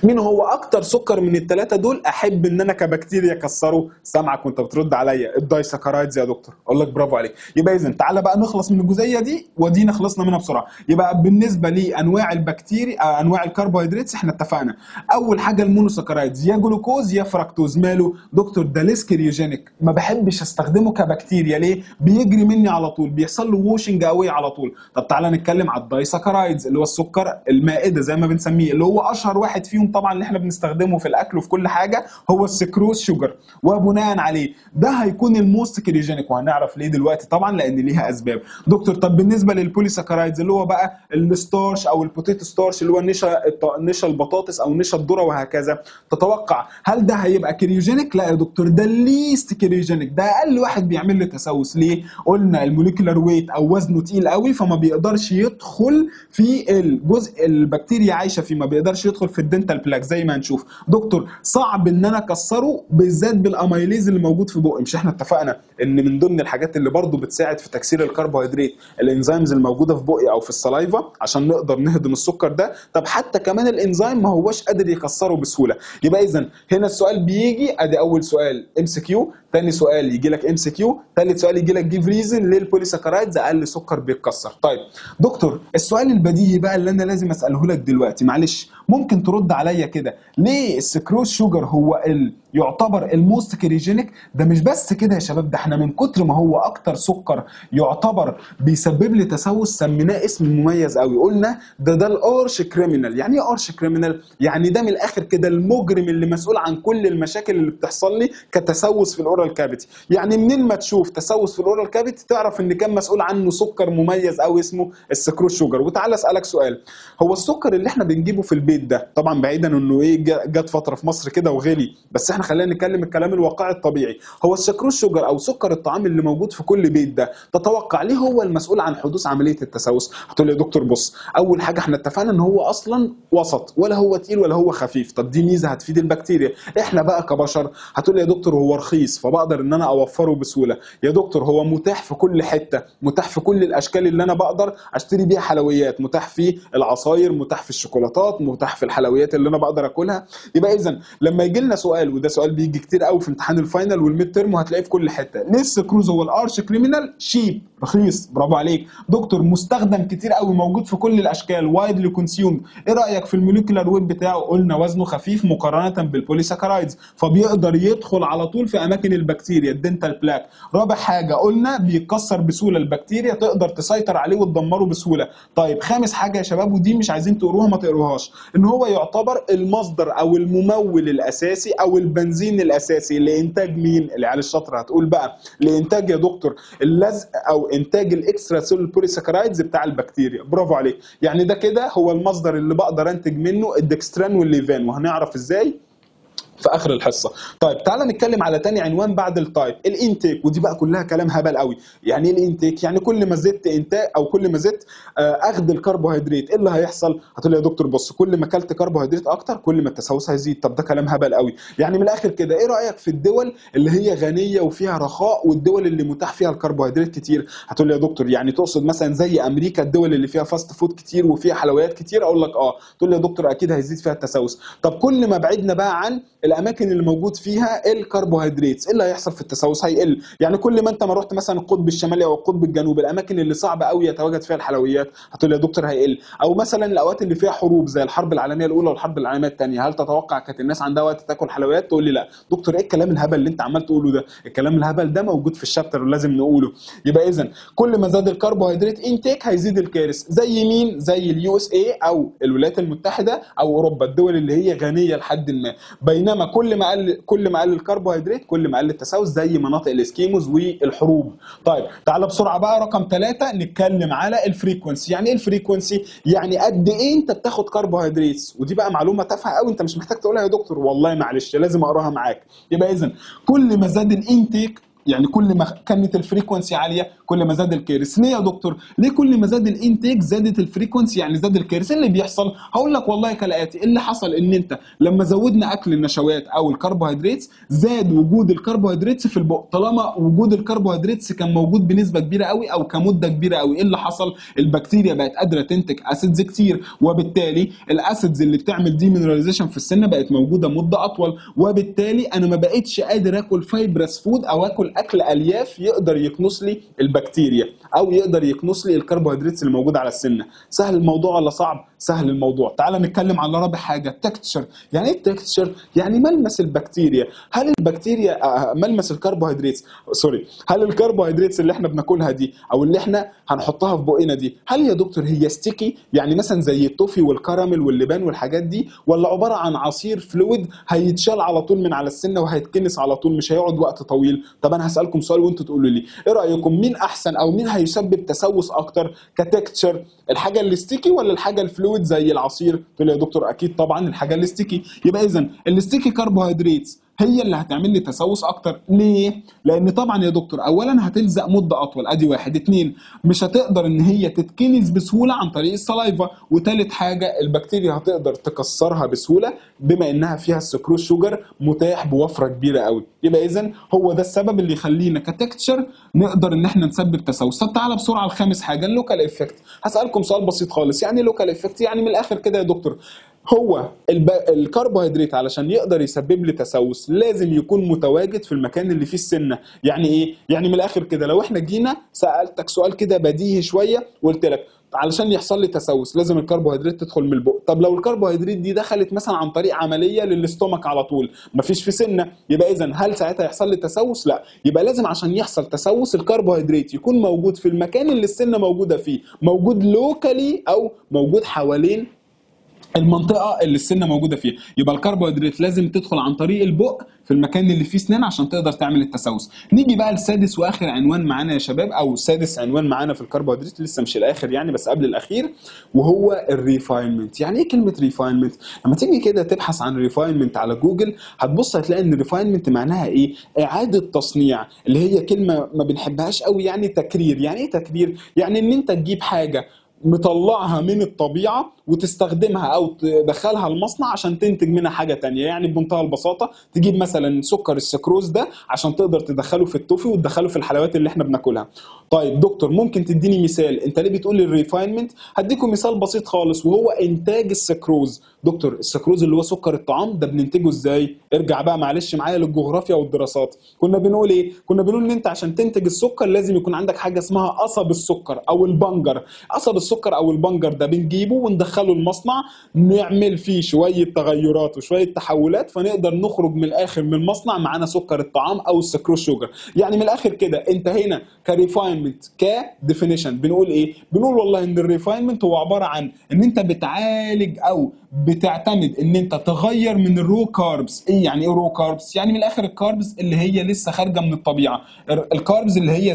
مين هو اكتر سكر من الثلاثه دول احب ان انا كبكتيريا اكسره؟ سامعك وانت بترد عليا، الدايساكرايدز يا دكتور. اقول لك برافو عليك. يبقى اذا تعالى بقى نخلص من الجزئيه دي، ودينا خلصنا منها بسرعه. يبقى بالنسبه لانواع البكتيريا انواع الكربوهيدرات احنا اتفقنا اول حاجه المونوساكرايدز، يا جلوكوز يا فركتوز. ماله دكتور؟ ده ليس كريوجينيك، ما بحبش استخدمه كبكتيريا. ليه؟ بيجري مني على طول، بيحصل له ووشنج قوي على طول. طب تعالى نتكلم على الدايساكرايدز اللي هو السكر المائده زي ما بنسميه، اللي هو اشهر واحد فيهم طبعا اللي احنا بنستخدمه في الاكل وفي كل حاجه هو السكروز شوجر. وبناء عليه ده هيكون الموست كريوجينيك، وهنعرف ليه دلوقتي طبعا لان ليها اسباب. دكتور طب بالنسبه للبوليساكرايدز اللي هو بقى الستارش او البوتيتو ستارش اللي هو نشا البطاطس او نشا الذره وهكذا، تتوقع هل ده هيبقى كريوجينيك؟ لا يا دكتور، ده الليست كريوجينيك، ده اقل واحد بيعمل لي تسوس. ليه؟ قلنا الموليكولار ويت او وزنه تقيل قوي، فما بيقدرش يدخل في الجزء البكتيريا عايشه فيه، ما بيقدرش يدخل في الدنتال بلاك زي ما هنشوف. دكتور صعب ان انا اكسره بالذات بالاميليز اللي موجود في بقي. مش احنا اتفقنا ان من ضمن الحاجات اللي برضو بتساعد في تكسير الكربوهيدرات الانزيمز الموجوده في بقي او في السلايفا عشان نقدر نهضم السكر ده؟ طب حتى كمان الانزيم ما هوش قادر يكسره بسهوله. يبقى اذا هنا السؤال بيجي ادي اول سؤال ام سي كيو، ثاني سؤال يجي لك ام سي كيو، ثالث سؤال يجي لك جيف ريزن ليه البوليساكرايدز اقل سكر بيتكسر. طيب دكتور السؤال البديهي بقى اللي انا لازم اساله لك دلوقتي، معلش ممكن ترد عليا كده، ليه السكروز شوجر هو يعتبر الموست كريجينيك؟ ده مش بس كده يا شباب، ده احنا من كتر ما هو اكتر سكر يعتبر بيسبب لي تسوس سميناه اسم مميز قوي. قلنا ده الارش كريمنال. يعني ايه ارش كريمنال؟ يعني ده من الاخر كده المجرم اللي مسؤول عن كل المشاكل اللي بتحصل لي كتسوس في الاورال كافيتي. يعني منين ما تشوف تسوس في الاورال كافيتي تعرف ان كان مسؤول عنه سكر مميز قوي اسمه السكروز شوجر. وتعالى اسالك سؤال، هو السكر اللي احنا بنجيبه في البيت ده طبعا بعيدا انه ايه جت فتره في مصر كده وغلي، بس احنا خلينا نتكلم الكلام الواقعي الطبيعي، هو السكروز شوجر او سكر الطعام اللي موجود في كل بيت ده تتوقع ليه هو المسؤول عن حدوث عمليه التسوس؟ هتقول لي يا دكتور بص، اول حاجه احنا اتفقنا ان هو اصلا وسط، ولا هو تقيل ولا هو خفيف. طب دي ميزه هتفيد البكتيريا. احنا بقى كبشر هتقول لي يا دكتور هو رخيص فبقدر ان انا اوفره بسهوله. يا دكتور هو متاح في كل حته، متاح في كل الاشكال اللي انا بقدر اشتري بيها حلويات، متاح في العصاير، متاح في الشوكولاتات، متاح في الحلويات اللي انا بقدر اكلها. يبقى اذا لما يجي لنا سؤال، وده سؤال بيجي كتير قوي في امتحان الفاينل والميد تيرم وهتلاقيه في كل حته، ليه السكروز هو الارش كريمنال؟ شيب، رخيص، برافو عليك. دكتور مستخدم كتير قوي، موجود في كل الاشكال، وايدلي كونسيومد. ايه رايك في الموليكولار ويت بتاعه؟ قلنا وزنه خفيف مقارنه بالبوليساكرايدز، فبيقدر يدخل على طول في اماكن البكتيريا الدنتال بلاك. رابع حاجه قلنا بيتكسر بسهوله، البكتيريا تقدر تسيطر عليه وتدمره بسهوله. طيب خامس حاجه يا شباب، ودي مش عايزين تقروها ما تقروهاش، ان هو يعتبر المصدر او الممول الاساسي او البنزين الاساسي لانتاج مين؟ العيال الشاطره هتقول بقى لانتاج يا دكتور اللزق او انتاج الاكسترا سيلول بوليساكرايدز بتاع البكتيريا. برافو عليك. يعني ده كده هو المصدر اللي بقدر انتج منه الدكستران والليفان، وهنعرف ازاي في اخر الحصه. طيب تعالى نتكلم على تاني عنوان بعد التايب، الانتيك. ودي بقى كلها كلام هبل قوي. يعني ايه الانتيك؟ يعني كل ما زدت انتاج او كل ما زدت اخذ الكربوهيدرات ايه اللي هيحصل؟ هتقول لي يا دكتور بص، كل ما اكلت كربوهيدرات اكتر كل ما التسوس هيزيد. طب ده كلام هبل قوي. يعني من الاخر كده ايه رايك في الدول اللي هي غنيه وفيها رخاء والدول اللي متاح فيها الكربوهيدرات كتير؟ هتقول لي يا دكتور يعني تقصد مثلا زي امريكا، الدول اللي فيها فاست فود كتير وفيها حلويات كتير؟ اقول لك اه. تقول لي يا دكتور اكيد هيزيد فيها التسوس. طب كل ما بعدنا بقى عن الاماكن اللي موجود فيها الكربوهيدرات ايه اللي هيحصل في التسوس؟ هيقل. يعني كل ما انت ما رحت مثلا القطب الشمالي او القطب الجنوبي، الاماكن اللي صعب قوي يتواجد فيها الحلويات، هتقول لي يا دكتور هيقل. او مثلا الاوقات اللي فيها حروب زي الحرب العالميه الاولى والحرب العالميه الثانيه، هل تتوقع كانت الناس عندها وقت تاكل حلويات؟ تقول لي لا. دكتور ايه الكلام الهبل اللي انت عمال تقوله ده؟ الكلام الهبل ده موجود في الشابتر ولازم نقوله. يبقى اذا كل ما زاد الكربوهيدرات انتيك هيزيد الكارث. زي مين؟ زي اليو اس اي او الولايات المتحده او اوروبا، الدول اللي هي غنيه لحد ما. بينما كل ما قل الكربوهيدرات كل ما قل التسوس، زي مناطق الاسكيموز والحروب. طيب تعالى بسرعه بقى رقم 3 نتكلم على الفريكونسي. يعني ايه الفريكونسي؟ يعني قد ايه انت بتاخد كربوهيدرات. ودي بقى معلومه تافهه قوي انت مش محتاج تقولها يا دكتور، والله معلش لازم اقراها معاك. يبقى اذا كل ما زاد الانتيك يعني كل ما كانت الفريكونسي عاليه كل ما زاد الكيرس. ليه يا دكتور؟ ليه كل ما زاد الانتيك زادت الفريكونسي يعني زاد الكيرس؟ اللي بيحصل هقول لك والله كالاتي. اللي حصل ان انت لما زودنا اكل النشويات او الكربوهيدرات زاد وجود الكربوهيدرات في البق. طالما وجود الكربوهيدرات كان موجود بنسبه كبيره قوي او كمده كبيره قوي، ايه اللي حصل؟ البكتيريا بقت قادره تنتج اسيدز كتير، وبالتالي الاسيدز اللي بتعمل ديمينراليزيشن في السن بقت موجوده مده اطول، وبالتالي انا ما بقتش قادر اكل فايبرس فود او اكل الياف يقدر يكنس لي البكتيريا او يقدر يكنس لي الكربوهيدرات اللي موجوده على السنه. سهل الموضوع ولا صعب؟ سهل الموضوع. تعال نتكلم على رابع حاجه، التكتشر. يعني ايه التكتشر؟ يعني ملمس البكتيريا. هل البكتيريا ملمس الكربوهيدرات هل الكربوهيدرات اللي احنا بناكلها دي او اللي احنا هنحطها في بقنا دي هل يا دكتور هي ستيكي يعني مثلا زي التوفي والكراميل واللبان والحاجات دي، ولا عباره عن عصير فلويد هيتشال على طول من على السنه وهيتكنس على طول مش هيقعد وقت طويل؟ طب انا هسالكم سؤال وانتوا تقولوا لي ايه رايكم، مين احسن او مين هيسبب تسوس اكتر كتكتشر، الحاجه الستيكي ولا الحاجه الفلويد زي العصير؟ تقول يا دكتور اكيد طبعا الحاجه الستيكي. يبقى اذا الستيكي كربوهيدرات هي اللي هتعمل لي تسوس اكتر. ليه؟ لان طبعا يا دكتور اولا هتلزق مده اطول، ادي واحد. اتنين، مش هتقدر ان هي تتكنس بسهوله عن طريق السلايفا. وتالت حاجه البكتيريا هتقدر تكسرها بسهوله بما انها فيها السكروز شوجر متاح بوفره كبيره قوي. يبقى اذا هو ده السبب اللي يخلينا كتكتشر نقدر ان احنا نسبب تسوس. طب تعالى بسرعه الخامس حاجه، اللوكال افكت. هسالكم سؤال بسيط خالص، يعني لوكال افكت يعني من الاخر كده يا دكتور هو الكربوهيدرات علشان يقدر يسبب لي تسوس لازم يكون متواجد في المكان اللي فيه السنه. يعني ايه؟ يعني من الاخر كده لو احنا جينا سالتك سؤال كده بديهي شويه وقلت لك علشان يحصل لي تسوس لازم الكربوهيدرات تدخل من البق. طب لو الكربوهيدرات دي دخلت مثلا عن طريق عمليه للاستومك على طول مفيش في سنه، يبقى اذا هل ساعتها يحصل لي تسوس؟ لا. يبقى لازم عشان يحصل تسوس الكربوهيدرات يكون موجود في المكان اللي السنه موجوده فيه، موجود لوكالي او موجود حوالين المنطقه اللي السنه موجوده فيها. يبقى الكربوهيدرات لازم تدخل عن طريق البق في المكان اللي فيه سنان عشان تقدر تعمل التسوس. نيجي بقى لسادس واخر عنوان معانا يا شباب، او سادس عنوان معانا في الكربوهيدرات، لسه مش الاخر يعني بس قبل الاخير، وهو الريفاينمنت. يعني ايه كلمه ريفاينمنت؟ لما تيجي كده تبحث عن ريفاينمنت على جوجل هتبص هتلاقي ان الريفاينمنت معناها ايه؟ اعاده تصنيع، اللي هي كلمه ما بنحبهاش قوي، يعني تكرير. يعني ايه تكرير؟ يعني ان انت تجيب حاجه مطلعها من الطبيعة وتستخدمها أو تدخلها المصنع عشان تنتج منها حاجة تانية. يعني بمنتهى البساطة تجيب مثلا سكر السكروز ده عشان تقدر تدخله في التوفي وتدخله في الحلويات اللي احنا بناكلها. طيب دكتور ممكن تديني مثال؟ انت ليه بتقول الريفاينمنت؟ هديكم مثال بسيط خالص وهو انتاج السكروز. دكتور السكروز اللي هو سكر الطعام ده بننتجه ازاي؟ ارجع بقى معلش معايا للجغرافيا والدراسات. كنا بنقول ايه؟ كنا بنقول ان انت عشان تنتج السكر لازم يكون عندك حاجة اسمها قصب السكر او البنجر. قصب السكر او البنجر ده بنجيبه وندخله المصنع نعمل فيه شويه تغيرات وشويه تحولات فنقدر نخرج من الاخر من المصنع معانا سكر الطعام او السكروز شوجر. يعني من الاخر كده انت هنا كريفاينمنت كديفينيشن بنقول ايه؟ بنقول والله ان الريفاينمنت هو عباره عن ان انت بتعالج او بتعتمد ان انت تغير من الرو كاربس. ايه يعني ايه رو كاربس؟ يعني من الاخر الكاربس اللي هي لسه خارجه من الطبيعه، الكاربس اللي هي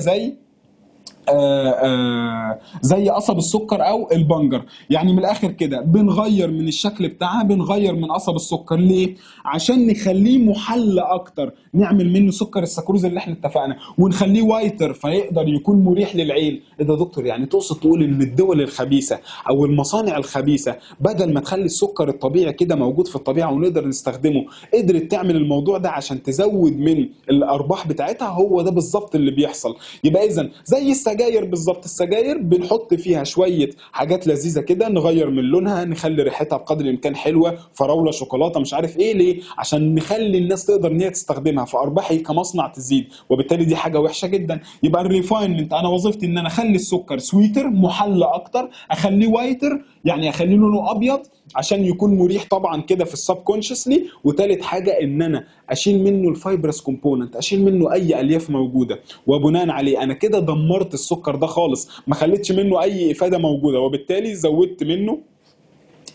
زي قصب السكر او البنجر. يعني من الاخر كده بنغير من الشكل بتاعها، بنغير من قصب السكر. ليه؟ عشان نخليه محلى اكتر، نعمل منه سكر السكروز اللي احنا اتفقنا ونخليه وايتر فيقدر يكون مريح للعين. ايه ده دكتور؟ يعني تقصد تقول ان الدول الخبيثه او المصانع الخبيثه بدل ما تخلي السكر الطبيعي كده موجود في الطبيعه ونقدر نستخدمه قدرت تعمل الموضوع ده عشان تزود من الارباح بتاعتها؟ هو ده بالظبط اللي بيحصل. يبقى اذا زي السجاير بالظبط، السجاير بنحط فيها شويه حاجات لذيذه كده نغير من لونها نخلي ريحتها بقدر الامكان حلوه، فراوله شوكولاته مش عارف ايه. ليه؟ عشان نخلي الناس تقدر ان هي تستخدمها فارباحي كمصنع تزيد، وبالتالي دي حاجه وحشه جدا. يبقى الريفاينمنت انا وظيفتي ان انا اخلي السكر سويتر محلى اكتر، اخليه وايتر يعني اخليه لونه ابيض عشان يكون مريح طبعا كده في السب كونشسلي. وثالث حاجه ان انا اشيل منه الفايبرس كومبوننت، اشيل منه اي الياف موجوده، وبناء عليه انا كده دمرت السكر ده خالص، ما خليتش منه اي افاده موجوده، وبالتالي زودت منه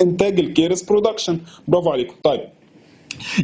انتاج الكيرس برودكشن. برافو عليكم. طيب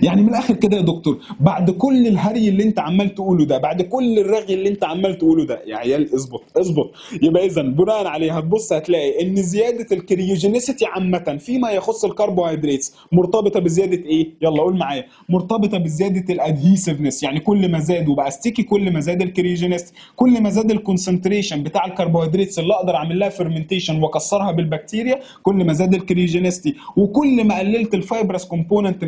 يعني من الاخر كده يا دكتور، بعد كل الهري اللي انت عمال تقوله ده، بعد كل الرغي اللي انت عمال تقوله ده، يا عيال اظبط اظبط. يبقى اذا بناء عليه هتبص هتلاقي ان زياده الكريوجينيسيتي عامه فيما يخص الكربوهيدرات مرتبطه بزياده ايه؟ يلا قول معايا، مرتبطه بزياده الادهيسفنس. يعني كل ما زاد وبقى ستيكي كل ما زاد الكريوجينيسيتي، كل ما زاد الكونسنتريشن بتاع الكربوهيدرات اللي اقدر اعمل لها فيرمنتيشن واكسرها بالبكتيريا، كل ما زاد الكريوجينيسيتي. وكل ما قللت الفايبرس كومبوننت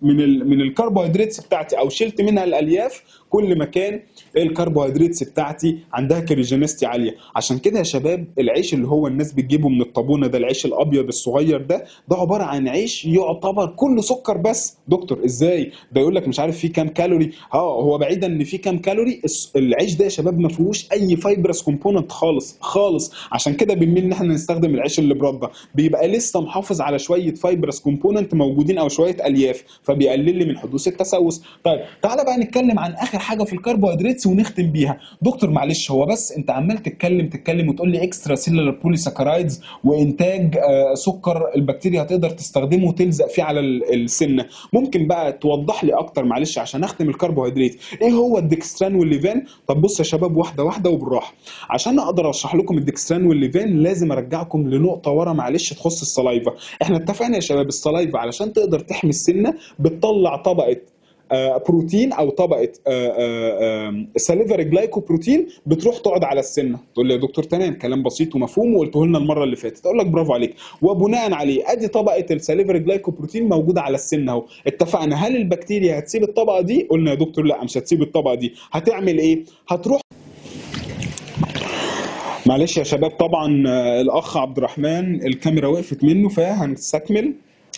من الكربوهيدرات بتاعتي او شلت منها الالياف، كل ما كان الكربوهيدرات بتاعتي عندها كريجينستي عاليه. عشان كده يا شباب العيش اللي هو الناس بتجيبه من الطابونه ده، العيش الابيض الصغير ده، ده عباره عن عيش يعتبر كله سكر بس. دكتور ازاي ده؟ يقول لك مش عارف فيه كام كالوري. هو بعيدا ان فيه كام كالوري، العيش ده يا شباب ما فيهوش اي فايبرس كومبوننت خالص خالص. عشان كده بنميل ان احنا نستخدم العيش اللي برده، بيبقى لسه محافظ على شويه فايبرس كومبوننت موجودين او شويه الياف، فبيقلل لي من حدوث التسوس. طيب تعالى بقى نتكلم عن اخر حاجه في الكربوهيدرات ونختم بيها. دكتور معلش، هو بس انت عمال تتكلم وتقول لي اكسترا سيلولار بوليساكرايدز وانتاج سكر البكتيريا هتقدر تستخدمه وتلزق فيه على السنه. ممكن بقى توضح لي اكتر معلش عشان اختم الكربوهيدرات، ايه هو الديكستران والليفان؟ طب بص يا شباب واحده واحده وبالراحه، عشان اقدر اشرح لكم الديكستران والليفان لازم ارجعكم لنقطه ورا معلش تخص السلايفا. احنا اتفقنا يا شباب السلايفا علشان تقدر تحمي السنه بتطلع طبقه بروتين او طبقه ساليفري جلايكوبروتين بتروح تقعد على السنه. تقول لي يا دكتور تمام، كلام بسيط ومفهوم وقلته لنا المره اللي فاتت. اقول لك برافو عليك. وبناء عليه ادي طبقه الساليفري جلايكوبروتين موجوده على السنه اهو. اتفقنا هل البكتيريا هتسيب الطبقه دي؟ قلنا يا دكتور لا مش هتسيب الطبقه دي. هتعمل ايه؟ هتروح معلش يا شباب طبعا الاخ عبد الرحمن الكاميرا وقفت منه فهنستكمل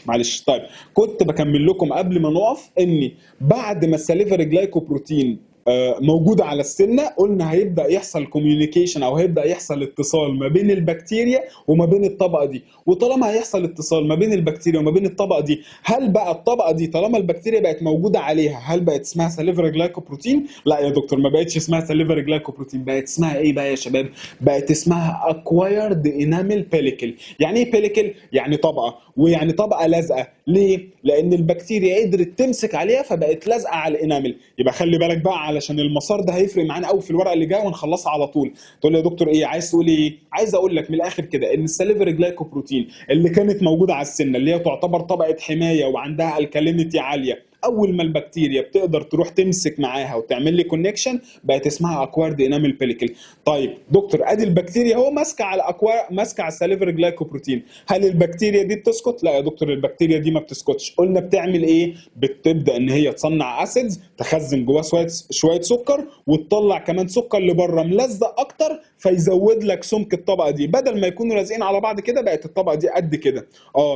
معلش. طيب كنت بكمل لكم قبل ما نقف اني بعد ما الساليفري جلايكوبروتين موجوده على السنه، قلنا هيبدا يحصل كوميونيكيشن او هيبدا يحصل اتصال ما بين البكتيريا وما بين الطبقه دي. وطالما هيحصل اتصال ما بين البكتيريا وما بين الطبقه دي، هل بقى الطبقه دي طالما البكتيريا بقت موجوده عليها هل بقت اسمها ساليفري جلايكوبروتين؟ لا يا دكتور ما بقتش اسمها ساليفري جلايكوبروتين. بقت اسمها ايه بقى يا شباب؟ بقت اسمها اكوايرد انامل بيليكل. يعني ايه بيليكل؟ يعني طبقه، ويعني طبقه لازقه. ليه؟ لان البكتيريا قدرت تمسك عليها فبقت لازقه على الانامل. يبقى خلي بالك بقى علشان المسار ده هيفرق معانا قوي في الورقه اللي جايه ونخلصها على طول. تقول لي يا دكتور ايه عايز تقول ايه؟ عايز اقول لك من الاخر كده ان الساليفري جلايكوبروتين اللي كانت موجوده على السنه اللي هي تعتبر طبقه حمايه وعندها الكالينيتي عاليه، اول ما البكتيريا بتقدر تروح تمسك معاها وتعمل لي كونكشن بقت اسمها اكوارد انامل بيليكل. طيب دكتور ادي البكتيريا هو ماسكه على ماسكه على الساليفري جلايكوبروتين، هل البكتيريا دي بتسكت؟ لا يا دكتور البكتيريا دي ما بتسكتش. قلنا بتعمل ايه؟ بتبدا ان هي تصنع اسيدز تخزن جواه شويه سكر وتطلع كمان سكر لبره ملزق اكتر فيزود لك سمك الطبقه دي. بدل ما يكونوا لازقين على بعض كده بقت الطبقه دي قد كده.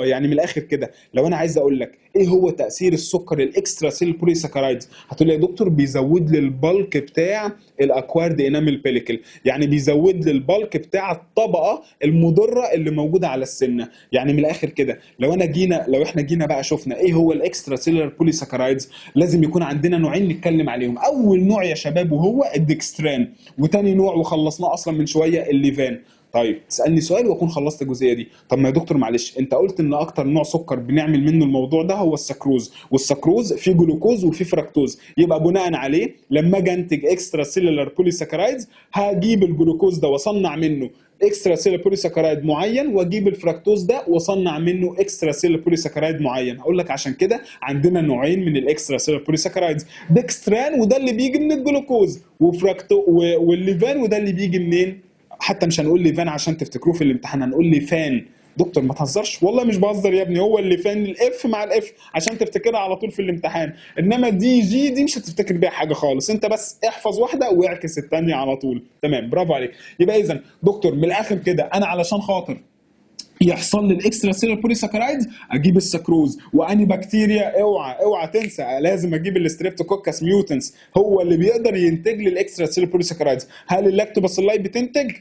يعني من الاخر كده لو انا عايز اقول لك ايه هو تاثير السكر الاكسترا سيل بوليساكرايدز، هتقول لي يا دكتور بيزود لي البلك بتاع الاكوارد انامل بيليكل، يعني بيزود لي البلك بتاع الطبقه المضره اللي موجوده على السنه. يعني من الاخر كده لو احنا جينا بقى شفنا ايه هو الاكسترا سيلولار بوليساكرايدز، لازم يكون عندنا نوعين نتكلم عليهم. اول نوع يا شباب وهو الدكستران، وتاني نوع وخلصناه اصلا من شويه الليفان. طيب تسالني سؤال واكون خلصت الجزئيه دي. طب ما يا دكتور معلش انت قلت ان اكتر نوع سكر بنعمل منه الموضوع ده هو السكروز، والسكروز فيه جلوكوز وفيه فركتوز. يبقى بناء عليه لما اجي انتج اكسترا سيلولار بوليساكرايدز هجيب الجلوكوز ده واصنع منه اكسترا سيلولار بوليساكرايد معين، واجيب الفركتوز ده واصنع منه اكسترا سيلولار بوليساكرايد معين. هقول لك عشان كده عندنا نوعين من الاكسترا سيلولار بوليساكرايدز، دكستران وده اللي بيجي من الجلوكوز، والليفان وده اللي بيجي منين؟ حتى مش هنقول ليفان عشان تفتكروه في الامتحان، هنقول ليفان. دكتور ما تهزرش، والله مش بهزر يا ابني، هو الليفان الاف مع الاف عشان تفتكرها على طول في الامتحان. انما دي جي دي مش هتفتكر بيها حاجه خالص، انت بس احفظ واحده واعكس الثانيه على طول. تمام برافو عليك. يبقى اذا دكتور من الاخر كده انا علشان خاطر يحصل لي الاكسترا سيلولار بوليساكرايدز اجيب السكروز، واني بكتيريا اوعى تنسى لازم اجيب الستريبتوكوكس ميوتنس، هو اللي بيقدر ينتج لي الاكسترا سيلولار بوليساكرايدز. هل اللاكتوباسيلاي بتنتج؟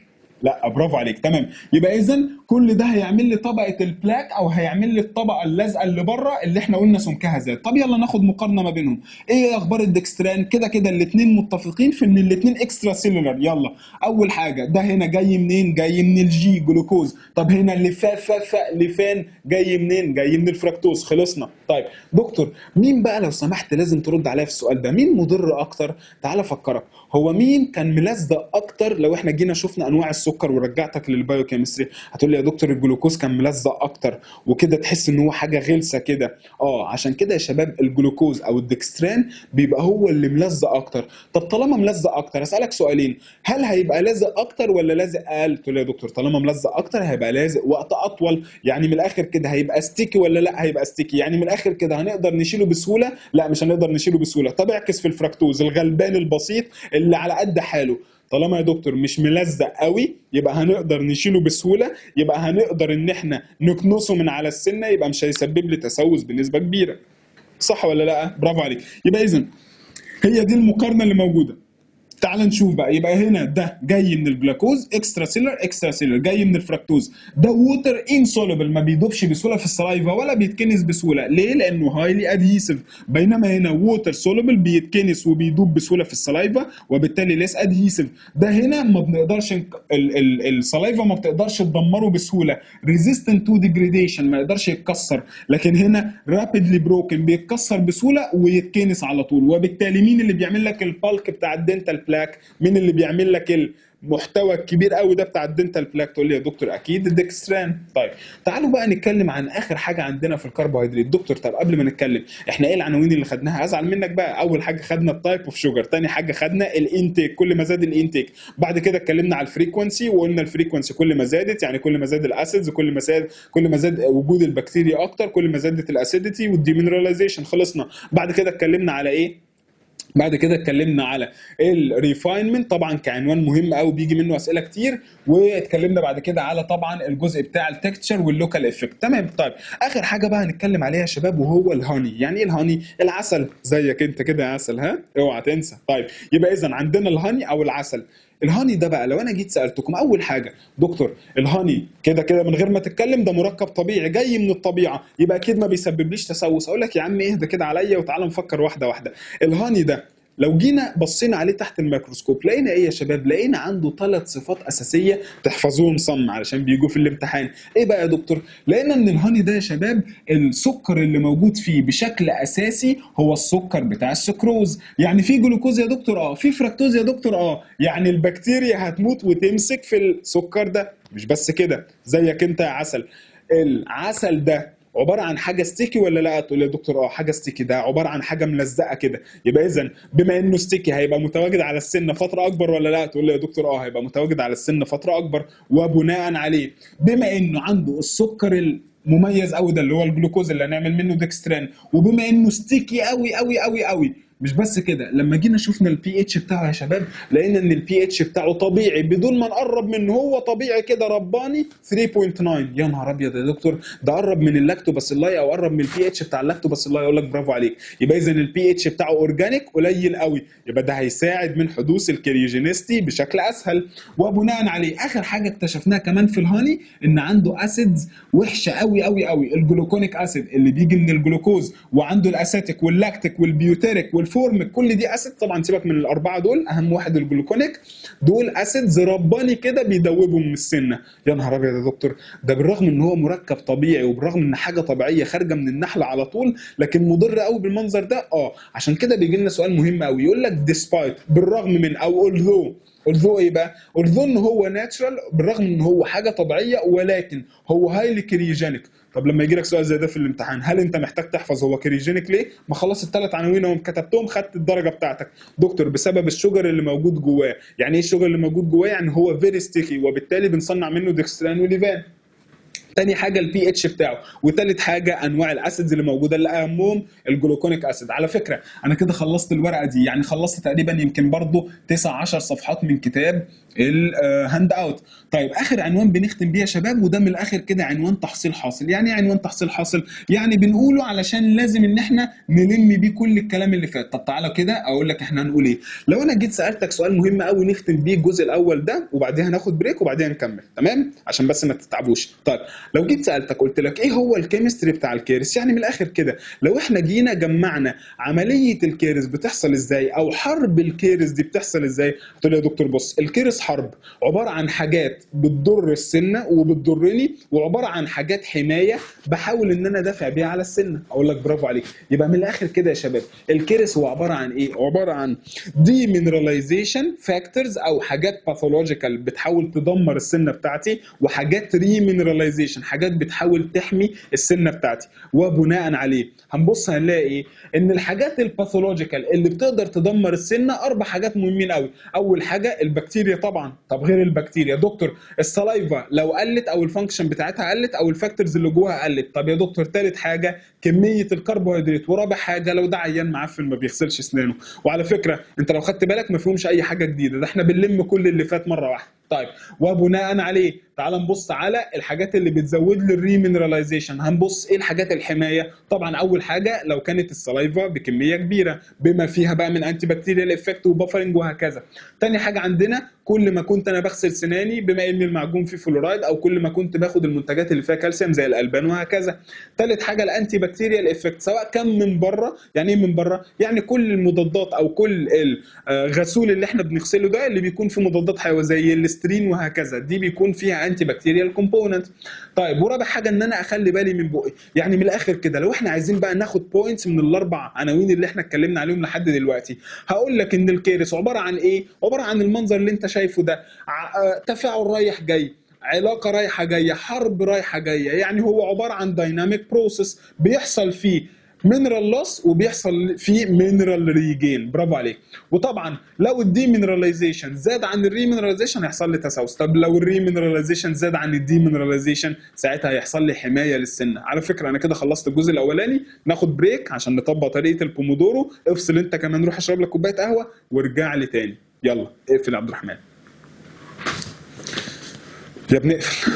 لا برافو عليك تمام. يبقى اذا كل ده هيعمل لي طبقه البلاك او هيعمل لي الطبقه اللازقه اللي بره اللي احنا قلنا سمكها زاد. طب يلا ناخد مقارنه ما بينهم. ايه اخبار الدكستران؟ كده كده الاثنين متفقين في ان الاثنين اكسترا سيلولر. يلا اول حاجه ده هنا جاي منين؟ جاي من الجي جلوكوز. طب هنا اللي لفان جاي منين؟ جاي من الفركتوز. خلصنا. طيب دكتور مين بقى لو سمحت لازم ترد عليا في السؤال ده، مين مضر اكتر؟ تعال افكرك، هو مين كان ملزق اكتر؟ لو احنا جينا شفنا انواع السكر ورجعتك للبايوكيمستري هتقول لي يا دكتور الجلوكوز كان ملزق اكتر وكده تحس ان هو حاجه غلسه كده. عشان كده يا شباب الجلوكوز او الدكستران بيبقى هو اللي ملزق اكتر. طب طالما ملزق اكتر اسالك سؤالين، هل هيبقى لازق اكتر ولا لازق اقل؟ تقول لي يا دكتور طالما ملزق اكتر هيبقى لازق وقت اطول، يعني من الاخر كده هيبقى ستيكي ولا لا؟ هيبقى ستيكي. يعني من الاخر كده هنقدر نشيله بسهوله؟ لا مش هنقدر نشيله بسهوله. طب اعكس في الفركتوز الغلبان البسيط اللي على قد حاله، طالما يا دكتور مش ملزق قوي يبقى هنقدر نشيله بسهوله، يبقى هنقدر ان احنا نكنسه من على السنه، يبقى مش هيسبب لي تسوس بنسبه كبيره. صح ولا لا؟ برافو عليك. يبقى اذا هي دي المقارنه اللي موجوده. تعال نشوف بقى. يبقى هنا ده جاي من الجلوكوز اكسترا سيلر، جاي من الفركتوز. ده ووتر انسولبل ما بيدوبش بسهوله في السلايفا ولا بيتكنس بسهوله. ليه؟ لانه هايلي ادهيسيف. بينما هنا ووتر سولبل بيتكنس وبيدوب بسهوله في السلايفا وبالتالي ليس ادهيسيف. ده هنا ما بنقدرش السلايفا ما بتقدرش تدمره بسهوله، ريزيستنت تو ديجريديشن ما يقدرش يتكسر. لكن هنا رابيدلي بروكن بيتكسر بسهوله ويتكنس على طول. وبالتالي مين اللي بيعمل لك البالك بتاع الدنتال بلاك؟ مين اللي بيعمل لك المحتوى الكبير قوي ده بتاع الدنتال بلاك؟ تقول لي يا دكتور اكيد الدكستران. طيب تعالوا بقى نتكلم عن اخر حاجه عندنا في الكربوهيدرات. دكتور طب قبل ما نتكلم احنا ايه العناوين اللي خدناها؟ ازعل منك بقى. اول حاجه خدنا التايب اوف شوجر، ثاني حاجه خدنا الانتيك كل ما زاد الانتيك، بعد كده اتكلمنا على الفريكوانسي وقلنا الفريكوانسي كل ما زادت يعني كل ما زاد الاسيدز، كل ما زاد وجود البكتيريا اكتر كل ما زادت الاسيديتي والديمينراليزيشن. خلصنا. بعد كده اتكلمنا على ايه؟ بعد كده اتكلمنا على الريفاينمنت طبعا كعنوان مهم قوي بيجي منه اسئله كتير، واتكلمنا بعد كده على طبعا الجزء بتاع التكتشر واللوكال افكت. تمام. طيب اخر حاجه بقى هنتكلم عليها يا شباب وهو الهاني. يعني ايه الهاني؟ العسل، زيك انت كده يا عسل، ها اوعى تنسى. طيب يبقى اذا عندنا الهاني او العسل. الهاني ده بقى لو انا جيت سالتكم اول حاجه دكتور الهاني كده كده من غير ما تتكلم ده مركب طبيعي جاي من الطبيعه يبقى اكيد ما بيسببليش تسوس. اقول لك يا عم اهدى كده عليا وتعالى نفكر واحده واحده. الهاني ده لو جينا بصينا عليه تحت الميكروسكوب لقينا ايه يا شباب؟ لقينا عنده 3 صفات اساسيه تحفظوهم صم علشان بيجوا في الامتحان. ايه بقى يا دكتور؟ لقينا ان الهاني ده يا شباب السكر اللي موجود فيه بشكل اساسي هو السكر بتاع السكروز. يعني في جلوكوز يا دكتور؟ في فركتوز يا دكتور؟ يعني البكتيريا هتموت وتمسك في السكر ده. مش بس كده، زيك انت يا عسل، العسل ده عباره عن حاجه ستيكي ولا لا؟ تقول لي يا دكتور حاجه ستيكي. ده عباره عن حاجه ملزقه كده. يبقى اذا بما انه ستيكي هيبقى متواجد على السن فتره اكبر ولا لا؟ تقول لي يا دكتور هيبقى متواجد على السن فتره اكبر. وبناء عليه بما انه عنده السكر المميز قوي ده اللي هو الجلوكوز اللي هنعمل منه ديكستران، وبما انه ستيكي قوي قوي قوي قوي، مش بس كده، لما جينا شفنا البي اتش بتاعه يا شباب لقينا ان البي اتش بتاعه طبيعي بدون ما نقرب منه، هو طبيعي كده رباني 3.9. يا نهار ابيض يا دكتور ده قرب من اللاكتوباسيلاي او قرب من البي اتش بتاع اللاكتوباسيلاي. اقول لك برافو عليك. يبقى اذا البي اتش بتاعه اورجانيك قليل قوي، يبقى ده هيساعد من حدوث الكريوجينيستي بشكل اسهل. وبناء عليه اخر حاجه اكتشفناها كمان في الهاني ان عنده اسيدز وحشه قوي قوي قوي. الجلوكونيك اسيد اللي بيجي من الجلوكوز، وعنده الاسيتيك واللاكتيك والبيوتيريك والفورميك، كل دي اسيد. طبعا سيبك من الاربعه دول، اهم واحد الجلوكونيك. دول اسيدز رباني كده بيدوبهم من السنه. يا نهار ابيض يا دكتور ده بالرغم ان هو مركب طبيعي وبالرغم ان حاجه طبيعيه خارجه من النحله على طول لكن مضر قوي بالمنظر ده. عشان كده بيجي لنا سؤال مهم قوي يقول لك ديسبايت، بالرغم من، او although ايه بقى؟ although ان هو ناتشرال، بالرغم ان هو حاجه طبيعيه ولكن هو هايلي كريوجينيك. طب لما يجي لك سؤال زي ده في الامتحان هل انت محتاج تحفظ هو كريوجينيك ليه؟ ما خلاص ال3 عناوين اهم كتبتهم خدت الدرجه بتاعتك. دكتور بسبب الشجر اللي موجود جواه. يعني ايه الشجر اللي موجود جواه؟ يعني هو فيري ستيكي وبالتالي بنصنع منه ديكستران وليفان. تاني حاجه البي اتش بتاعه، وتالت حاجه انواع الاسيدز اللي موجوده اللي اهمهم الجلوكونيك اسيد. على فكره انا كده خلصت الورقه دي، يعني خلصت تقريبا يمكن برضو 9-10 صفحات من كتاب الهاند اوت. طيب اخر عنوان بنختم بيه يا شباب، وده من الاخر كده عنوان تحصيل حاصل. يعني ايه عنوان تحصيل حاصل؟ يعني بنقوله علشان لازم ان احنا نلم بيه كل الكلام اللي فات. طب تعالى كده اقول لك احنا هنقول ايه. لو انا جيت سالتك سؤال مهم قوي نختم بيه الجزء الاول ده، وبعديها ناخد بريك وبعديها نكمل، تمام؟ عشان بس ما تتعبوش. طيب لو جيت سالتك قلت لك ايه هو الكيمستري بتاع الكيرس، يعني من الاخر كده لو احنا جينا جمعنا عمليه الكيرس بتحصل ازاي، او حرب الكيرس دي بتحصل ازاي، تقول لي يا دكتور بص الكيرس حرب عباره عن حاجات بتضر السنه وبتضرني، وعباره عن حاجات حمايه بحاول ان انا ادافع بيها على السنه. اقول لك برافو عليك. يبقى من الاخر كده يا شباب الكيرس هو عباره عن ايه؟ عباره عن دي مينراليزيشن فاكتورز، او حاجات باثولوجيكال بتحاول تدمر السنه بتاعتي، وحاجات ري مينراليزيشن حاجات بتحاول تحمي السنه بتاعتي. وبناء عليه هنبص هنلاقي ايه؟ ان الحاجات الباثولوجيكال اللي بتقدر تدمر السنه 4 حاجات مهمين قوي. اول حاجه البكتيريا طبعا. طب غير البكتيريا دكتور السلايفا لو قلت او الفانكشن بتاعتها قلت او الفاكتورز اللي جواها قلت. طب يا دكتور ثالث حاجه كميه الكربوهيدرات. ورابع حاجه لو ده عيان معفن ما بيغسلش اسنانه. وعلى فكره انت لو خدت بالك ما فيهمش اي حاجه جديده، ده احنا بنلم كل اللي فات مره واحده. طيب وبناء عليه تعال نبص على الحاجات اللي بتزود لي الريمينراليزيشن. هنبص ايه الحاجات الحمايه. طبعا اول حاجه لو كانت السلايفا بكميه كبيره بما فيها بقى من انتي بكتيريال افكت وبافرنج وهكذا. تاني حاجه عندنا كل ما كنت انا بغسل سناني بما ان المعجون فيه فلورايد، او كل ما كنت باخد المنتجات اللي فيها كالسيوم زي الالبان وهكذا. ثالث حاجه الانتي بكتيريال افكت سواء كان من بره. يعني ايه من بره؟ يعني كل المضادات او كل الغسول اللي احنا بنغسله ده اللي بيكون فيه مضادات حيويه زي الاسترين وهكذا، دي بيكون فيها انتي بكتيريال كومبوننت. طيب ورابع حاجه ان انا اخلي بالي من بقي. يعني من الاخر كده لو احنا عايزين بقى ناخد بوينتس من الاربع عناوين اللي احنا اتكلمنا عليهم لحد دلوقتي، هقول لك ان الكيرس عباره عن ايه؟ عباره عن المنظر اللي انت شايفه ده، تفاعل رايح جاي، علاقه رايحه جايه، حرب رايحه جايه. يعني هو عباره عن دايناميك بروسيس بيحصل فيه مينرال لوس وبيحصل فيه مينرال ريجين. برافو عليك. وطبعا لو الدي مينراليزيشن زاد عن الري مينراليزيشن هيحصل لي تسوس. طب لو الري مينراليزيشن زاد عن الدي مينراليزيشن ساعتها هيحصل لي حمايه للسنه. على فكره انا كده خلصت الجزء الاولاني، ناخد بريك عشان نطبق طريقه البومودورو. افصل انت كمان، روح اشرب لك كوبايه قهوه وارجع لي تاني. يلا اقفل يا عبد الرحمن. يا ابني اقفل.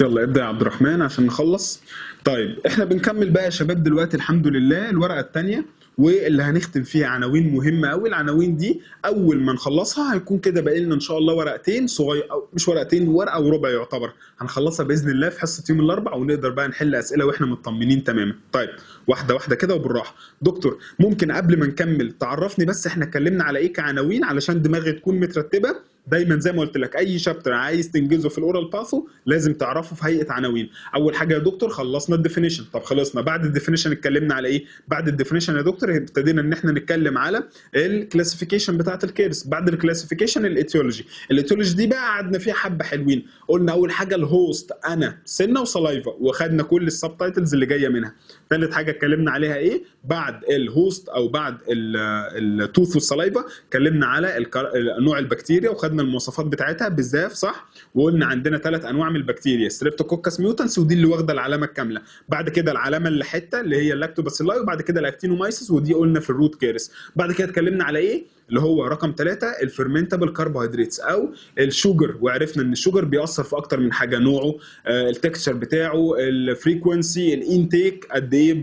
يلا ابدا يا عبد الرحمن عشان نخلص. طيب احنا بنكمل بقى يا شباب دلوقتي الحمد لله الورقه الثانيه، واللي هنختم فيها عناوين مهمه قوي. العناوين دي اول ما نخلصها هيكون كده باقي لنا ان شاء الله ورقتين صغير، أو مش ورقتين، ورقه وربع يعتبر، هنخلصها باذن الله في حصه يوم الاربعاء، ونقدر بقى نحل اسئله واحنا مطمنين تماما. طيب واحده واحده كده وبالراحه. دكتور ممكن قبل ما نكمل تعرفني بس احنا اتكلمنا على ايه كعناوين علشان دماغي تكون مترتبه؟ دايما زي ما قلت لك اي شابتر عايز تنجزه في الاورال باثو لازم تعرفه في هيئه عناوين. اول حاجه يا دكتور خلصنا الديفينيشن. طب خلصنا، بعد الديفينيشن اتكلمنا على ايه؟ بعد الديفينيشن يا دكتور ابتدينا ان احنا نتكلم على الكلاسيفيكيشن بتاعه الكيرس. بعد الكلاسيفيكيشن الايتيولوجي. الايتيولوجي دي بقى قعدنا فيها حبه حلوين. قلنا اول حاجه الهوست انا سنه وسلايفا، وخدنا كل السب تايتلز اللي جايه منها. ثالث حاجه اتكلمنا عليها ايه؟ بعد الهوست او بعد التوث والسلايفا اتكلمنا على نوع البكتيريا وخدنا المواصفات بتاعتها بالذات صح، وقلنا عندنا 3 انواع من البكتيريا، ستريبتوكوكس ميوتانس ودي اللي واخده العلامه الكامله. بعد كده العلامه اللي حته اللي هي اللاكتوباسيلاي، وبعد كده الاكتينومايسيس ودي قلنا في الروت كيرس. بعد كده اتكلمنا على ايه اللي هو رقم 3 الفيرمنتابل كربوهيدراتس او الشوجر، وعرفنا ان الشوجر بيأثر في اكتر من حاجه، نوعه، التكستشر بتاعه، الفريكوينسي، الانتيك، قد ايه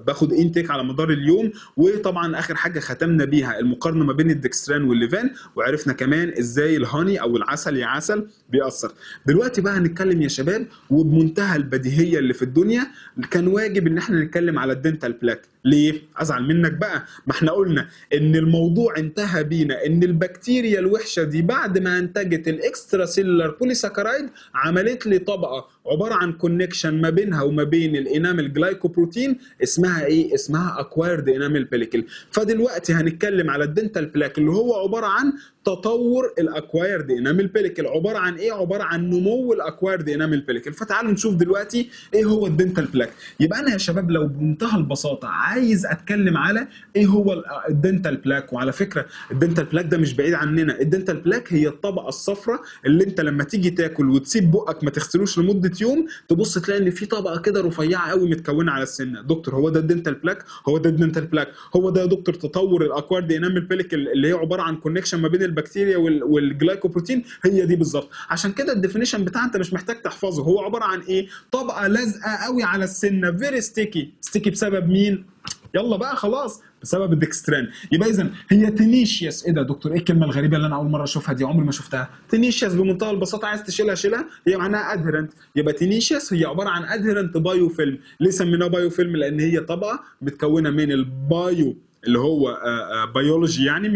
باخد انتيك على مدار اليوم. وطبعا اخر حاجه ختمنا بيها المقارنه ما بين الدكستران والليفان، وعرفنا كمان ازاي الهاني او العسل يا عسل بيأثر. دلوقتي بقى هنتكلم يا شباب وبمنتهى البديهيه اللي في الدنيا، كان واجب ان احنا نتكلم على الدنتال بلاك. ليه؟ ازعل منك بقى، ما احنا قلنا ان الموضوع انتهى بينا ان البكتيريا الوحشه دي بعد ما انتجت الاكسترا سيلولار بوليساكرايد عملت لي طبقه عباره عن كونكشن ما بينها وما بين الانامل جلايكوبروتين اسمها ايه؟ اسمها اكوايرد انامل بيليكل. فدلوقتي هنتكلم على الدنتال بلاك اللي هو عباره عن تطور الاكوايرد انامل بيليكل. عباره عن ايه؟ عباره عن نمو الاكوايرد انامل بيليكل. فتعالوا نشوف دلوقتي ايه هو الدنتال بلاك. يبقى انا يا شباب لو بمنتهى البساطه عايز اتكلم على ايه هو الدنتال بلاك. وعلى فكره الدنتال بلاك ده مش بعيد عننا. الدنتال بلاك هي الطبقه الصفراء اللي انت لما تيجي تاكل وتسيب بقك ما تغسلوش لمده يوم تبص تلاقي ان في طبقه كده رفيعه قوي متكونه على السنه. دكتور هو ده الدنتال بلاك؟ هو ده الدنتال بلاك، هو ده يا دكتور تطور الاكوارد انامل بيليكل اللي هي عباره عن كونكشن ما بين البكتيريا والجلايكوبروتين. هي دي بالظبط. عشان كده الديفينيشن بتاعها انت مش محتاج تحفظه. هو عباره عن ايه؟ طبقه لازقه قوي على السنه، فيري ستيكي. ستيكي بسبب مين؟ يلا بقى خلاص، بسبب الدكستران. يبقى اذا هي تينيشيس. ايه ده يا دكتور؟ ايه الكلمه الغريبه اللي انا اول مره اشوفها دي؟ عمري ما شفتها. تينيشيس بمنتهى البساطه، عايز تشيلها شيلها، هي معناها ادهيرنت. يبقى تينيشيس هي عباره عن ادهيرنت بايو فيلم. ليه سميناها بايو فيلم؟ لان هي طبقه متكونه من البايو اللي هو بيولوجي يعني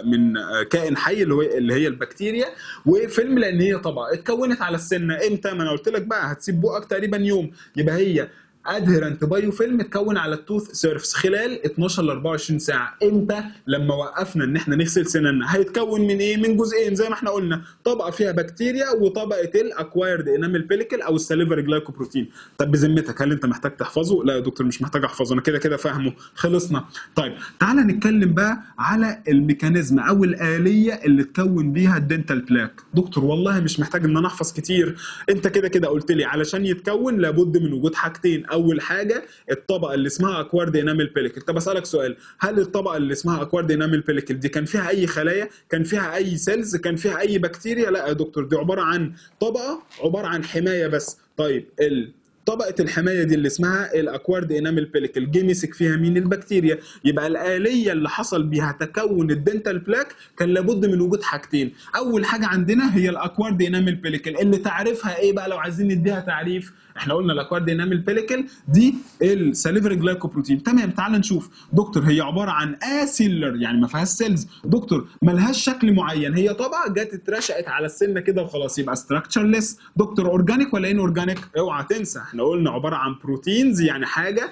من كائن حي اللي هي البكتيريا، وفيلم لان هي طبقه اتكونت على السنه. امتى؟ ما انا قلت لك بقى هتسيب بقك تقريبا يوم. يبقى هي ادهيرنت بايو فيلم اتكون على التوث سيرفس خلال 12 ل 24 ساعه. امتى؟ لما وقفنا ان احنا نغسل سناننا. هيتكون من ايه؟ من جزئين زي ما احنا قلنا، طبقه فيها بكتيريا وطبقه الاكوايرد انامل بيليكل او السليفري جلايكوبروتين. طب بذمتك هل انت محتاج تحفظه؟ لا يا دكتور مش محتاج احفظه، انا كده كده فاهمه. خلصنا. طيب تعالى نتكلم بقى على الميكانيزم او الاليه اللي تكون بيها الدنتال بلاك. دكتور والله مش محتاج ان انا احفظ كتير، انت كده كده قلت لي علشان يتكون لابد من وجود حاجتين. اول حاجه الطبقه اللي اسمها اكوارد انامل بيليكل. طب اسالك سؤال، هل الطبقه اللي اسمها اكوارد انامل بيليكل دي كان فيها اي خلايا؟ كان فيها اي سيلز؟ كان فيها اي بكتيريا؟ لا يا دكتور، دي عباره عن طبقه عباره عن حمايه بس. طيب طبقه الحمايه دي اللي اسمها الاكوارد انامل بيليكل جه مسك فيها مين؟ البكتيريا. يبقى الاليه اللي حصل بيها تكون الدنتال بلاك كان لابد من وجود حاجتين. اول حاجه عندنا هي الاكوارد انامل بيليكل اللي تعرفها ايه بقى لو عايزين نديها تعريف؟ احنا قلنا الاكوارد انامل بيليكل دي السليفري جلايكوبروتين. تمام. تعال نشوف. دكتور هي عباره عن اسيلر يعني ما فيهاش سيلز. دكتور ملهاش شكل معين، هي طبعا جت اترشقت على السنه كده وخلاص. يبقى ستراكشرلس. دكتور اورجانيك ولا ان اورجانيك؟ اوعى تنسى احنا قلنا عباره عن بروتينز يعني حاجه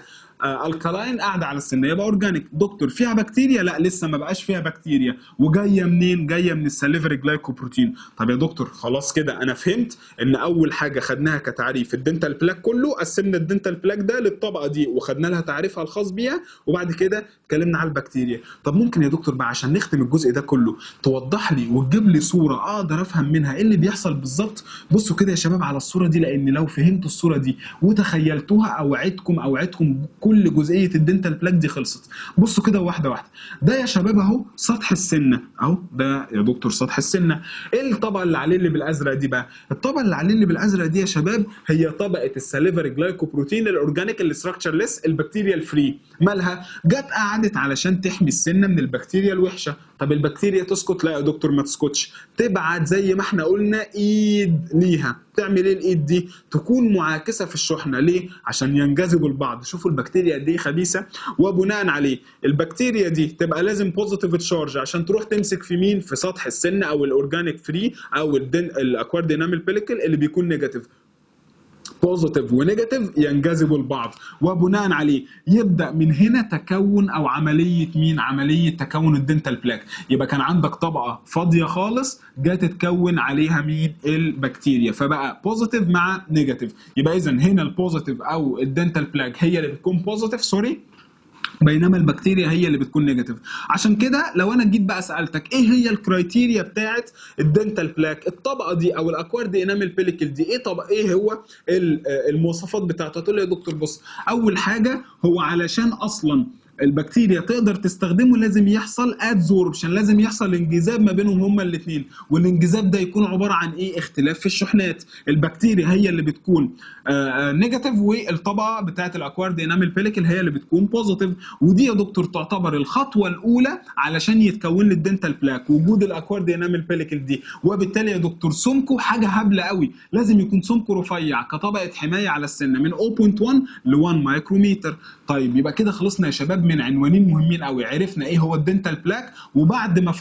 الكلاين قاعده على السنه، يبقى اورجانيك. دكتور فيها بكتيريا؟ لا لسه ما بقاش فيها بكتيريا. وجايه منين؟ جايه من السليفري جلايكوبروتين. طب يا دكتور خلاص كده انا فهمت ان اول حاجه خدناها كتعريف الدنتال بلاك كله، قسمنا الدنتال بلاك ده للطبقه دي وخدنا لها تعريفها الخاص بيها، وبعد كده اتكلمنا على البكتيريا. طب ممكن يا دكتور بقى عشان نختم الجزء ده كله توضح لي وتجيب لي صوره اقدر افهم منها ايه اللي بيحصل بالظبط؟ بصوا كده يا شباب على الصوره دي، لان لو فهمتوا الصوره دي وتخيلتوها اوعدكم كل جزئيه الدنتال بلاك دي خلصت. بصوا كده واحده واحده. ده يا شباب اهو سطح السنه اهو، ده يا دكتور سطح السنه. ايه الطبقه اللي عليه اللي بالازرق دي بقى؟ الطبقه اللي عليه اللي بالازرق دي يا شباب هي طبقه السليفري جلايكوبروتين الاورجانيك الستراكشرلس البكتيريا الفري. مالها؟ جت قعدت علشان تحمي السنه من البكتيريا الوحشه. طب البكتيريا تسكت؟ لا يا دكتور ما تسكتش، تبعت زي ما احنا قلنا ايد ليها. تعمل ايه الايد دي؟ تكون معاكسه في الشحنه. ليه؟ عشان ينجذبوا لبعض. شوفوا البكتيريا قد ايه خبيثه. وبناء عليه البكتيريا دي تبقى لازم بوزيتيف تشارج عشان تروح تمسك في مين؟ في سطح السن او الاورجانيك فري او الاكوارد انامل بيليكل اللي بيكون نيجاتيف. بوزيتيف ونيجاتيف ينجذبوا لبعض، وبناء عليه يبدا من هنا تكون او عمليه مين؟ عمليه تكون الدنتال بلاك. يبقى كان عندك طبقه فاضيه خالص جات تتكون عليها مين؟ البكتيريا، فبقى بوزيتيف مع نيجاتيف. يبقى اذا هنا البوزيتيف او الدنتال بلاك هي اللي بتكون بوزيتيف بينما البكتيريا هي اللي بتكون نيجاتيف. عشان كده لو انا جيت بقى سالتك ايه هي الكرايتيريا بتاعت الدنتال بلاك، الطبقه دي او الاكوارد انامل بيليكل دي ايه هو المواصفات بتاعتها؟ تقول لي يا دكتور بص، اول حاجه هو علشان اصلا البكتيريا تقدر تستخدمه لازم يحصل ادزوربشن، لازم يحصل انجذاب ما بينهم هما الاثنين، والانجذاب ده يكون عباره عن ايه؟ اختلاف في الشحنات. البكتيريا هي اللي بتكون نيجاتيف والطبقه بتاعه الاكوارد انامل بيليكل هي اللي بتكون بوزيتيف. ودي يا دكتور تعتبر الخطوه الاولى علشان يتكون لي الدنتال بلاك، وجود الاكوارد انامل بيليكل دي. وبالتالي يا دكتور سمكه حاجه هبله قوي، لازم يكون سمكه رفيع كطبقه حمايه على السن من 0.1 ل 1 مايكرومتر. طيب يبقى كده خلصنا يا شباب من عنوانين مهمين قوي. عرفنا ايه هو الدنتال بلاك، وبعد ما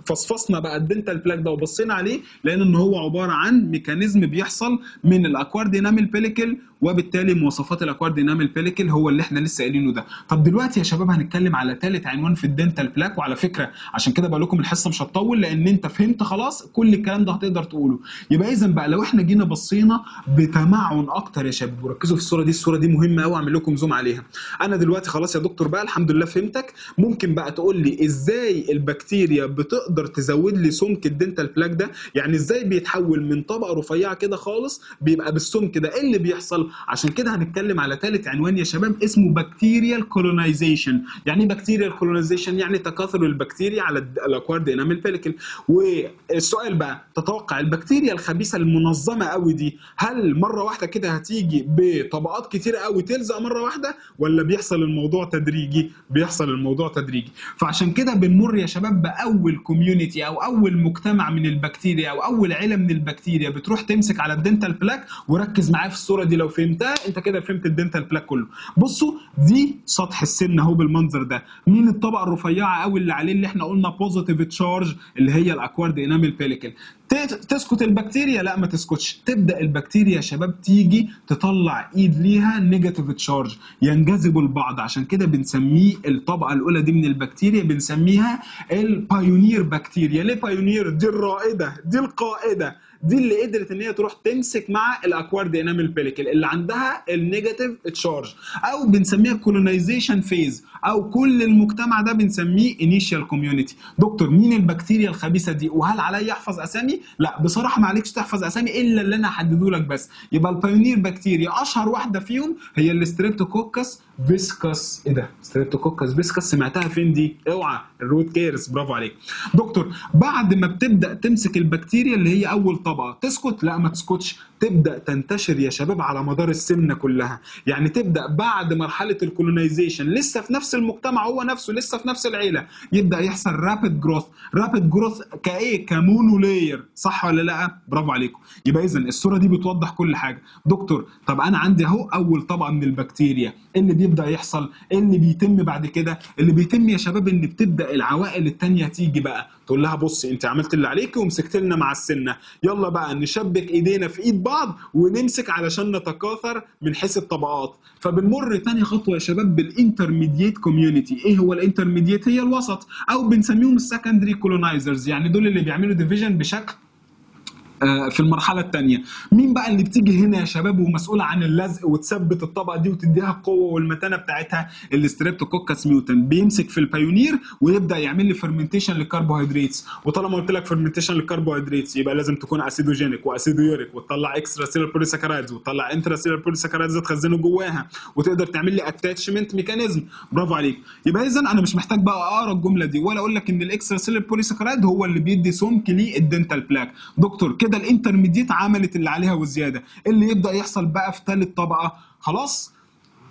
فصفصنا بقى الدنتال بلاك ده وبصينا عليه لان ان هو عباره عن ميكانيزم بيحصل من الاكوارد انامل بيليكل، وبالتالي مواصفات الاكوارد انامل بيليكل هو اللي احنا لسه قايلينه ده. طب دلوقتي يا شباب هنتكلم على ثالث عنوان في الدنتال بلاك، وعلى فكره عشان كده بقول لكم الحصه مش هتطول لان انت فهمت خلاص كل الكلام ده هتقدر تقوله. يبقى اذا بقى لو احنا جينا بصينا بتمعن اكتر يا شباب، وركزوا في الصوره دي، الصوره دي مهمه قوي، اعمل لكم زوم عليها. انا دلوقتي خلاص يا دكتور بقى الحمد لله فهمتك، ممكن بقى تقول لي ازاي البكتيريا بتقدر تزود لي سمك الدنتال بلاك ده؟ يعني ازاي بيتحول من طبقه رفيعه كده خالص بيبقى بالسمك ده؟ ايه اللي بيحصل؟ عشان كده هنتكلم على ثالث عنوان يا شباب اسمه بكتيريال كولونايزيشن. يعني ايه بكتيريال كولونايزيشن؟ يعني تكاثر البكتيريا على الاكوارد انامل بيليكل. والسؤال بقى، تتوقع البكتيريا الخبيثه المنظمه قوي دي هل مره واحده كده هتيجي بطبقات كتيره قوي تلزق مره واحده، ولا بيحصل الموضوع تدريجي؟ بيحصل الموضوع تدريجي. فعشان كده بنمر يا شباب باول كوميونتي او اول مجتمع من البكتيريا او اول عيله من البكتيريا بتروح تمسك على الدنتال بلاك. وركز معايا في الصوره دي، لو فهمتها انت كده فهمت الدنتال بلاك كله. بصوا دي سطح السن اهو بالمنظر ده. مين الطبقه الرفيعه قوي اللي عليه اللي احنا قلنا بوزيتيف تشارج؟ اللي هي الاكوارد انامل بيليكل. تسكت البكتيريا؟ لا ما تسكتش، تبدا البكتيريا يا شباب تيجي تطلع ايد ليها نيجاتيف تشارج، ينجذبوا لبعض. عشان كده بنسميه الطبقه الاولى دي من البكتيريا بنسميها البايونير بكتيريا. ليه بايونير؟ دي الرائده، دي القائده، دي اللي قدرت ان هي تروح تمسك مع الاكوارد انامل بيليكل اللي عندها النيجاتيف تشارج، او بنسميها كولونايزيشن فيز، او كل المجتمع ده بنسميه انيشال كوميونتي. دكتور مين البكتيريا الخبيثه دي؟ وهل عليا احفظ اسامي؟ لا بصراحه ما عليكش تحفظ اسامي الا اللي انا هحدده لك بس. يبقى البايونير بكتيريا اشهر واحده فيهم هي الستريبتوكوكس فيسكس. ايه ده؟ ستريبتوكوكس فيسكس، سمعتها فين دي؟ اوعى، الروت كيرس، برافو عليك. دكتور بعد ما بتبدا تمسك البكتيريا اللي هي اول طبقه تسكت؟ لا ما تسكتش، تبدا تنتشر يا شباب على مدار السمنه كلها. يعني تبدا بعد مرحله الكولونايزيشن لسه في نفس المجتمع هو نفسه، لسه في نفس العيله، يبدا يحصل رابيد جروث. رابيد جروث كايه؟ كمونو لاير، صح ولا لا؟ برافو عليكم. يبقى اذا الصوره دي بتوضح كل حاجه. دكتور طب انا عندي اهو اول طبقه من البكتيريا، ايه اللي بيبدا يحصل؟ ايه اللي بيتم بعد كده؟ اللي بيتم يا شباب ان بتبدا العوائل الثانيه تيجي بقى تقول لها بصي انت عملت اللي عليكي ومسكت لنا مع السنه، يلا بقى نشبك ايدينا في ايد بعض ونمسك علشان نتكاثر من حيث الطبقات. فبنمر تاني خطوه يا شباب بالانترميديت كوميونتي. ايه هو الانترميديت؟ هي الوسط، او بنسميهم السكندري كولونايزرز، يعني دول اللي بيعملوا ديفيجن بشكل في المرحله الثانيه. مين بقى اللي بتيجي هنا يا شباب ومسؤوله عن اللزق وتثبت الطبقه دي وتديها القوه والمتانه بتاعتها؟ الستريبتوكوكس ميوتن بيمسك في البايونير ويبدا يعمل لي فيرمنتيشن للكربوهيدرات. وطالما قلت لك فيرمنتيشن للكربوهيدرات يبقى لازم تكون اسيدوجينيك واسيدويوريك، وتطلع اكسترا سيلر بوليساكرايدز وتطلع انترا سيلر بوليساكرايدز تخزنه جواها، وتقدر تعمل لي اتاتشمنت ميكانيزم. برافو عليك. يبقى اذا انا مش محتاج بقى اقرا الجمله دي ولا اقول لك ان الاكسترا سيلر بوليساكرايد هو اللي بيدي سمك للدنتال بلاك. دكتور كده الانترميديت عملت اللي عليها وزياده. اللي يبدا يحصل بقى في ثالث طبقه، خلاص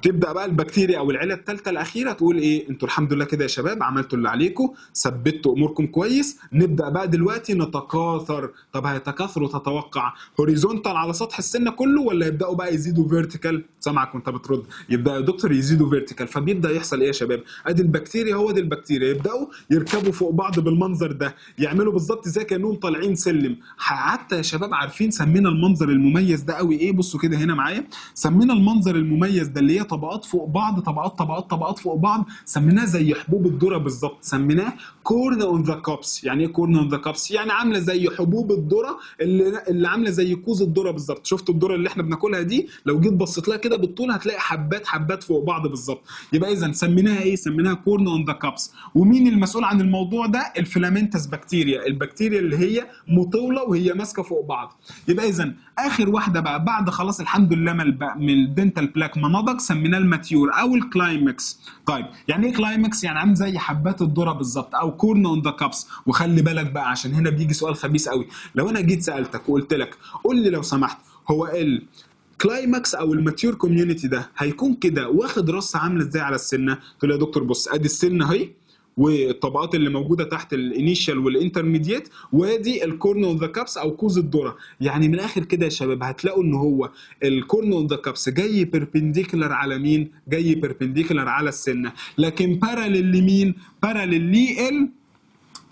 تبدا بقى البكتيريا او العيله الثالثه الاخيره تقول ايه؟ انتوا الحمد لله كده يا شباب عملتوا اللي عليكم، ثبتوا اموركم كويس، نبدا بقى دلوقتي نتكاثر. طب هيتكاثروا تتوقع هوريزونتال على سطح السنه كله ولا يبداوا بقى يزيدوا فيرتيكال؟ سامعك وانت بترد. يبدا يا دكتور يزيدوا فيرتيكال. فبيبدا يحصل ايه يا شباب؟ ادي البكتيريا، هو دي البكتيريا، يبداوا يركبوا فوق بعض بالمنظر ده، يعملوا بالظبط زي كانهم طالعين سلم. حتى يا شباب عارفين سمينا المنظر المميز ده قوي ايه؟ بصوا كده هنا معايا، سمينا المنظر المميز ده اللي هي طبقات فوق بعض، طبقات فوق بعض، سميناه زي حبوب الذره بالظبط، سميناه كورن اون ذا كابس. يعني ايه كورن اون ذا كابس؟ يعني عامله زي حبوب الذره اللي عامله زي كوز الذره بالظبط. شفتوا الذره اللي احنا بناكلها دي؟ لو جيت بصيت لها كده بالطول هتلاقي حبات فوق بعض بالظبط. يبقى اذا سميناها ايه؟ سميناها كورن اون ذا كابس. ومين المسؤول عن الموضوع ده؟ الفيلامنتس بكتيريا، البكتيريا اللي هي مطوله وهي ماسكه فوق بعض. يبقى اذا اخر واحده بقى بعد خلاص الحمد لله من الدنتال بلاك ما نضج، سميناه الماتيور او الكلايمكس. طيب يعني ايه كلايمكس؟ يعني عامل زي حبات الذره بالظبط، او كورن اون ذا كابس. وخلي بالك بقى عشان هنا بيجي سؤال خبيث قوي. لو انا جيت سالتك وقلت لك قول لي لو سمحت هو كلايماكس او الماتيور كوميونتي ده هيكون كده واخد رصه عامله ازاي على السنه؟ تقول لي يا دكتور بص ادي السنه اهي، والطبقات اللي موجوده تحت الانيشال والانترميديت، وادي الكورن اوف ذا كابس او كوز الذره. يعني من الاخر كده يا شباب هتلاقوا ان هو الكورن اوف ذا كابس جاي بيربنديكولار على مين؟ جاي بيربنديكولار على السنه، لكن باراليل لمين؟ باراليل لل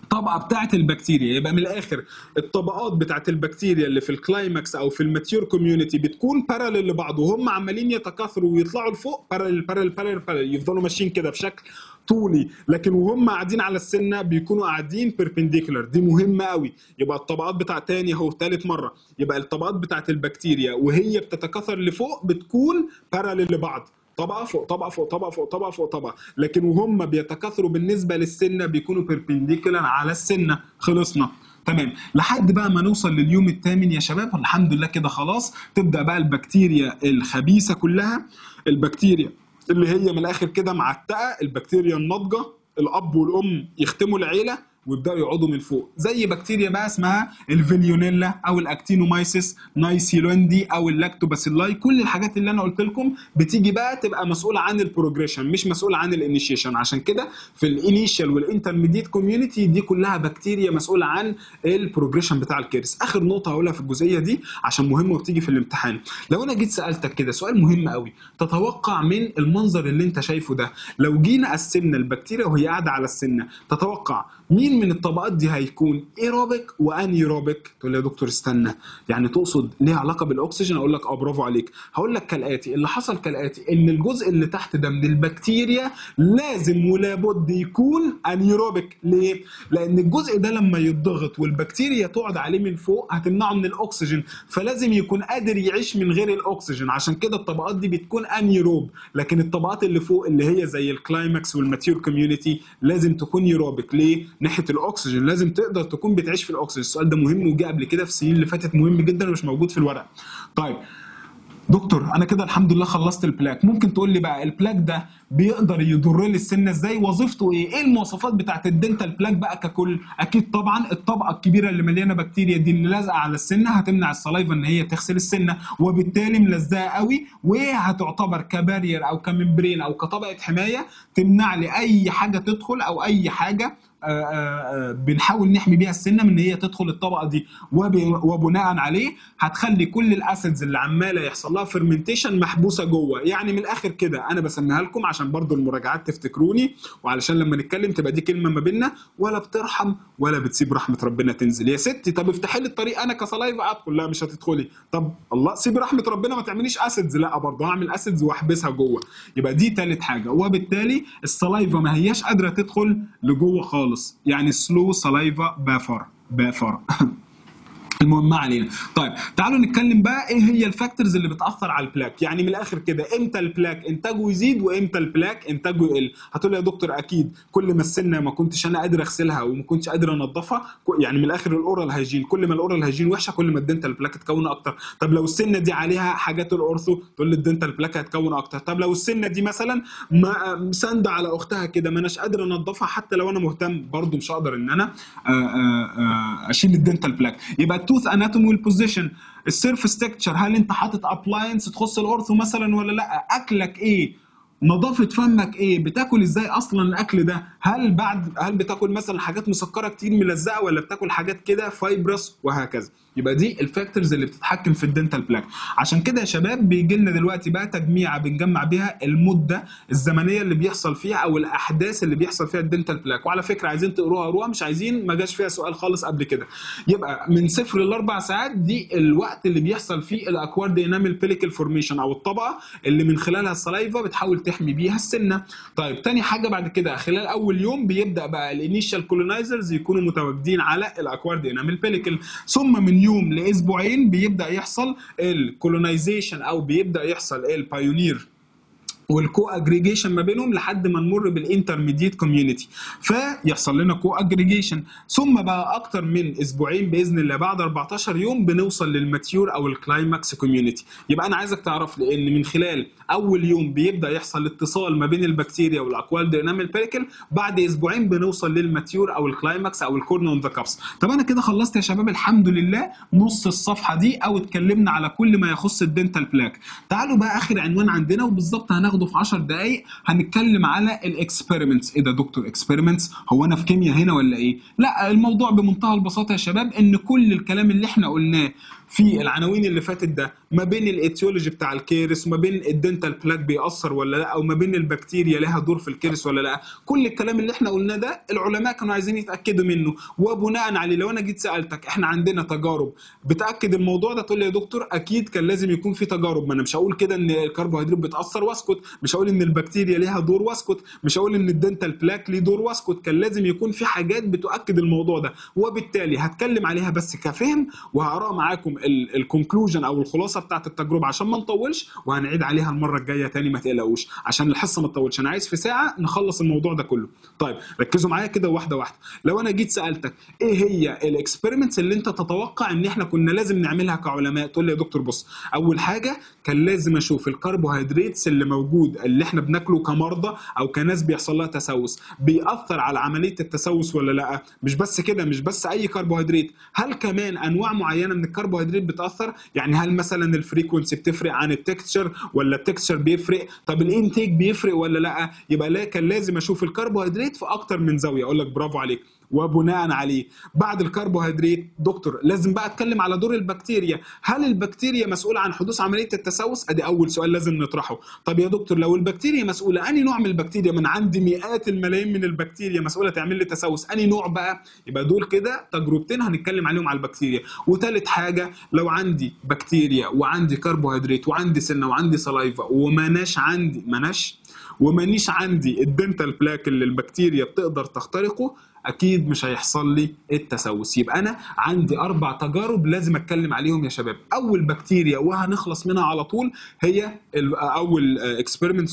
الطبقه بتاعه البكتيريا. يبقى من الاخر الطبقات بتاعه البكتيريا اللي في الكلايماكس او في الماتيور كوميونتي بتكون باراليل لبعض، وهم عمالين يتكاثروا ويطلعوا لفوق باراليل باراليل باراليل باراليل، يفضلوا ماشيين كده بشكل طولي، لكن وهم قاعدين على السنه بيكونوا قاعدين بيربنديكولار. دي مهمه قوي. يبقى الطبقات بتاع تاني اهو ثالث مره، يبقى الطبقات بتاعه البكتيريا وهي بتتكاثر لفوق بتكون باراليل لبعض، طبقه فوق طبقه فوق طبقه فوق طبقه فوق طبقه، لكن وهم بيتكاثروا بالنسبه للسنه بيكونوا بيربنديكولار على السنه. خلصنا تمام. لحد بقى ما نوصل لليوم الثامن يا شباب، الحمد لله كده خلاص تبدا بقى البكتيريا الخبيثه كلها، البكتيريا اللي هي من الاخر كده معتقه، البكتيريا الناضجه، الاب والام يختموا العيله ويبداوا يقعدوا من فوق، زي بكتيريا بقى اسمها الفيليونيلا او الاكتينومايسيس نايسيلوندي او اللاكتوباسيلاي. كل الحاجات اللي انا قلت لكم بتيجي بقى تبقى مسؤوله عن البروجريشن مش مسؤوله عن الانيشيشن. عشان كده في الانيشال والانترميديت كوميونتي دي كلها بكتيريا مسؤوله عن البروجريشن بتاع الكيرس. اخر نقطه هقولها في الجزئيه دي عشان مهمه وبتيجي في الامتحان، لو انا جيت سالتك كده سؤال مهم قوي، تتوقع من المنظر اللي انت شايفه ده لو جينا قسمنا البكتيريا وهي قاعده على السنه، تتوقع مين من الطبقات دي هيكون ايروبيك وانيروبيك؟ تقول لي يا دكتور استنى، يعني تقصد ليها علاقه بالاكسجين؟ اقول لك اه برافو عليك. هقول لك كالاتي، اللي حصل كالاتي ان الجزء اللي تحت ده من البكتيريا لازم ولابد يكون انيروبيك. ليه؟ لان الجزء ده لما يتضغط والبكتيريا تقعد عليه من فوق هتمنعه من الاكسجين، فلازم يكون قادر يعيش من غير الاكسجين. عشان كده الطبقات دي بتكون انيروب، لكن الطبقات اللي فوق اللي هي زي الكلايماكس والماتيور كوميونتي لازم تكون يوروبيك. ليه؟ ناحيه الاكسجين لازم تقدر تكون بتعيش في الاكسجين. السؤال ده مهم وجه قبل كده في السنين اللي فاتت، مهم جدا ومش موجود في الورق. طيب دكتور انا كده الحمد لله خلصت البلاك، ممكن تقول لي بقى البلاك ده بيقدر يضر لي السنه ازاي؟ وظيفته ايه؟ ايه المواصفات بتاعت الدنتال بلاك بقى ككل؟ اكيد طبعا الطبقه الكبيره اللي مليانه بكتيريا دي اللي لازقه على السنه هتمنع السلايفا ان هي تغسل السنه، وبالتالي ملزقه قوي وهتعتبر كبارير او كممبرين او كطبقه حمايه تمنع لي اي حاجه تدخل او اي حاجه بنحاول نحمي بيها السنه من ان هي تدخل الطبقه دي، وبناء عليه هتخلي كل الاسيدز اللي عماله يحصل لها فيرمنتيشن محبوسه جوه. يعني من الاخر كده انا بسميها لكم عشان برضو المراجعات تفتكروني، وعلشان لما نتكلم تبقى دي كلمه ما بيننا، ولا بترحم ولا بتسيب رحمه ربنا تنزل. يا ستي طب افتحي لي الطريق انا كصلايفه ادخل، لا مش هتدخلي. طب الله سيبي رحمه ربنا ما تعمليش اسيدز، لا برضه هعمل اسيدز واحبسها جوه. يبقى دي ثالث حاجه، وبالتالي الصلايفه ما هياش قادره تدخل لجوه خالص، يعني سلو سلايفا بافر المهم ما علينا. طيب تعالوا نتكلم بقى ايه هي الفاكتورز اللي بتاثر على البلاك. يعني من الاخر كده امتى البلاك انتاجه يزيد وامتى البلاك انتاجه يقل؟ هتقول لي يا دكتور اكيد كل ما السنه ما كنتش انا قادر اغسلها وما كنتش قادر انضفها، يعني من الاخر الاورال هيجين، كل ما الاورال هيجين وحشه كل ما الدنتال بلاك تكون اكتر. طب لو السنه دي عليها حاجات الاورثو تقول لي الدنتال بلاك هتكون اكتر. طب لو السنه دي مثلا مسانده على اختها كده ما اناش قادر انضفها حتى لو انا مهتم، برضو مش هقدر ان انا اشيل الدنتال بلاك. يبقى التوث اناتومي والبوزيشن، السيرفس تكتشر، هل انت حاطط ابلاينس تخص الاورثو مثلا ولا لا، اكلك ايه، نظافه فمك ايه، بتاكل ازاي اصلا الاكل ده، هل بتاكل مثلا حاجات مسكره كتير ملزقه ولا بتاكل حاجات كده فايبرس، وهكذا. يبقى دي الفاكتورز اللي بتتحكم في الدنتال بلاك. عشان كده يا شباب بيجي لنا دلوقتي بقى تجميعه بنجمع بيها المده الزمنيه اللي بيحصل فيها او الاحداث اللي بيحصل فيها الدنتال بلاك. وعلى فكره عايزين تقروها قروها، مش عايزين ما جاش فيها سؤال خالص قبل كده. يبقى من 0 ل 4 ساعات دي الوقت اللي بيحصل فيه الاكوارد انامل بيليكل فورميشن او الطبقه اللي من خلالها السلايفا بتحاول تحمي بيها السنه. طيب تاني حاجه بعد كده خلال اول يوم بيبدا بقى الانيشال كولونايزرز يكونوا متواجدين على الاكوارد انامل بيليكل، ثم من يوم لاسبوعين بيبدا يحصل الكولونايزيشن او بيبدا يحصل البايونير والكو اجريجيشن ما بينهم لحد ما نمر بالانترميديت كوميونتي فيحصل لنا كو اجريجيشن، ثم بقى اكتر من اسبوعين باذن الله بعد 14 يوم بنوصل للماتيور او الكلايماكس كوميونتي. يبقى انا عايزك تعرف لان من خلال اول يوم بيبدا يحصل اتصال ما بين البكتيريا والاكوارد انامل بيليكل، بعد اسبوعين بنوصل للماتيور او الكلايماكس او الكورن اون ذا كابس. طب انا كده خلصت يا شباب الحمد لله نص الصفحه دي او اتكلمنا على كل ما يخص الدنتال بلاك. تعالوا بقى اخر عنوان عندنا وبالظبط هناخده هناخده في 10 دقائق هنتكلم على الاكسبيرمنتس. ايه ده دكتور اكسبيرمنتس؟ هو انا في كيمياء هنا ولا ايه؟ لا، الموضوع بمنتهى البساطه يا شباب، ان كل الكلام اللي احنا قلناه في العناوين اللي فاتت ده ما بين الايتيولوجي بتاع الكيرس وما بين الدنتال بلاك بيأثر ولا لا، وما بين البكتيريا لها دور في الكيرس ولا لا، كل الكلام اللي احنا قلناه ده العلماء كانوا عايزين يتاكدوا منه، وبناء عليه لو انا جيت سالتك احنا عندنا تجارب بتاكد الموضوع ده، تقول لي يا دكتور اكيد كان لازم يكون في تجارب. ما انا مش هقول كده ان الكربوهيدرات بتاثر واسكت، مش هقول ان البكتيريا ليها دور واسكت، مش هقول ان الدنتال بلاك ليه دور واسكت، كان لازم يكون في حاجات بتؤكد الموضوع ده، وبالتالي هتكلم عليها بس كفهم، وهقرا معاكم الكونكلوجن او الخلاصه بتاعت التجربه عشان ما نطولش، وهنعيد عليها المره الجايه تاني ما تقلقوش عشان الحصه ما تطولش. انا عايز في ساعه نخلص الموضوع ده كله. طيب ركزوا معايا كده واحده واحده. لو انا جيت سالتك ايه هي الاكسبيرمنتس اللي انت تتوقع ان احنا كنا لازم نعملها كعلماء، تقول لي يا دكتور بص، اول حاجه كان لازم اشوف الكربوهيدرات اللي موجود اللي احنا بناكله كمرضى او كناس بيحصل لها تسوس بيأثر على عمليه التسوس ولا لا. مش بس كده، مش بس اي كربوهيدرات، هل كمان انواع معينه من الكربوهيدرات بتأثر؟ يعني هل مثلا الفريكونسي بتفرق عن التكستشر ولا التكستشر بيفرق؟ طب الانتيك بيفرق ولا لا؟ يبقى كان لازم اشوف الكربوهيدرات في اكتر من زاويه. اقول لك برافو عليك. وبناء عليه بعد الكربوهيدرات دكتور لازم بقى اتكلم على دور البكتيريا. هل البكتيريا مسؤوله عن حدوث عمليه التسوس؟ ادي اول سؤال لازم نطرحه. طب يا دكتور لو البكتيريا مسؤوله، انهي نوع من البكتيريا؟ من عندي مئات الملايين من البكتيريا مسؤوله تعمل لي تسوس، انهي نوع بقى؟ يبقى دول كده تجربتين هنتكلم عليهم على البكتيريا. وثالث حاجه، لو عندي بكتيريا وعندي كربوهيدرات وعندي سنه وعندي سلايفا ومانيش عندي الدنتال بلاك اللي البكتيريا بتقدر تخترقه، اكيد مش هيحصل لي التسوس. يبقى انا عندي 4 تجارب لازم اتكلم عليهم يا شباب. اول بكتيريا وهنخلص منها على طول هي اول اكسبيرمنت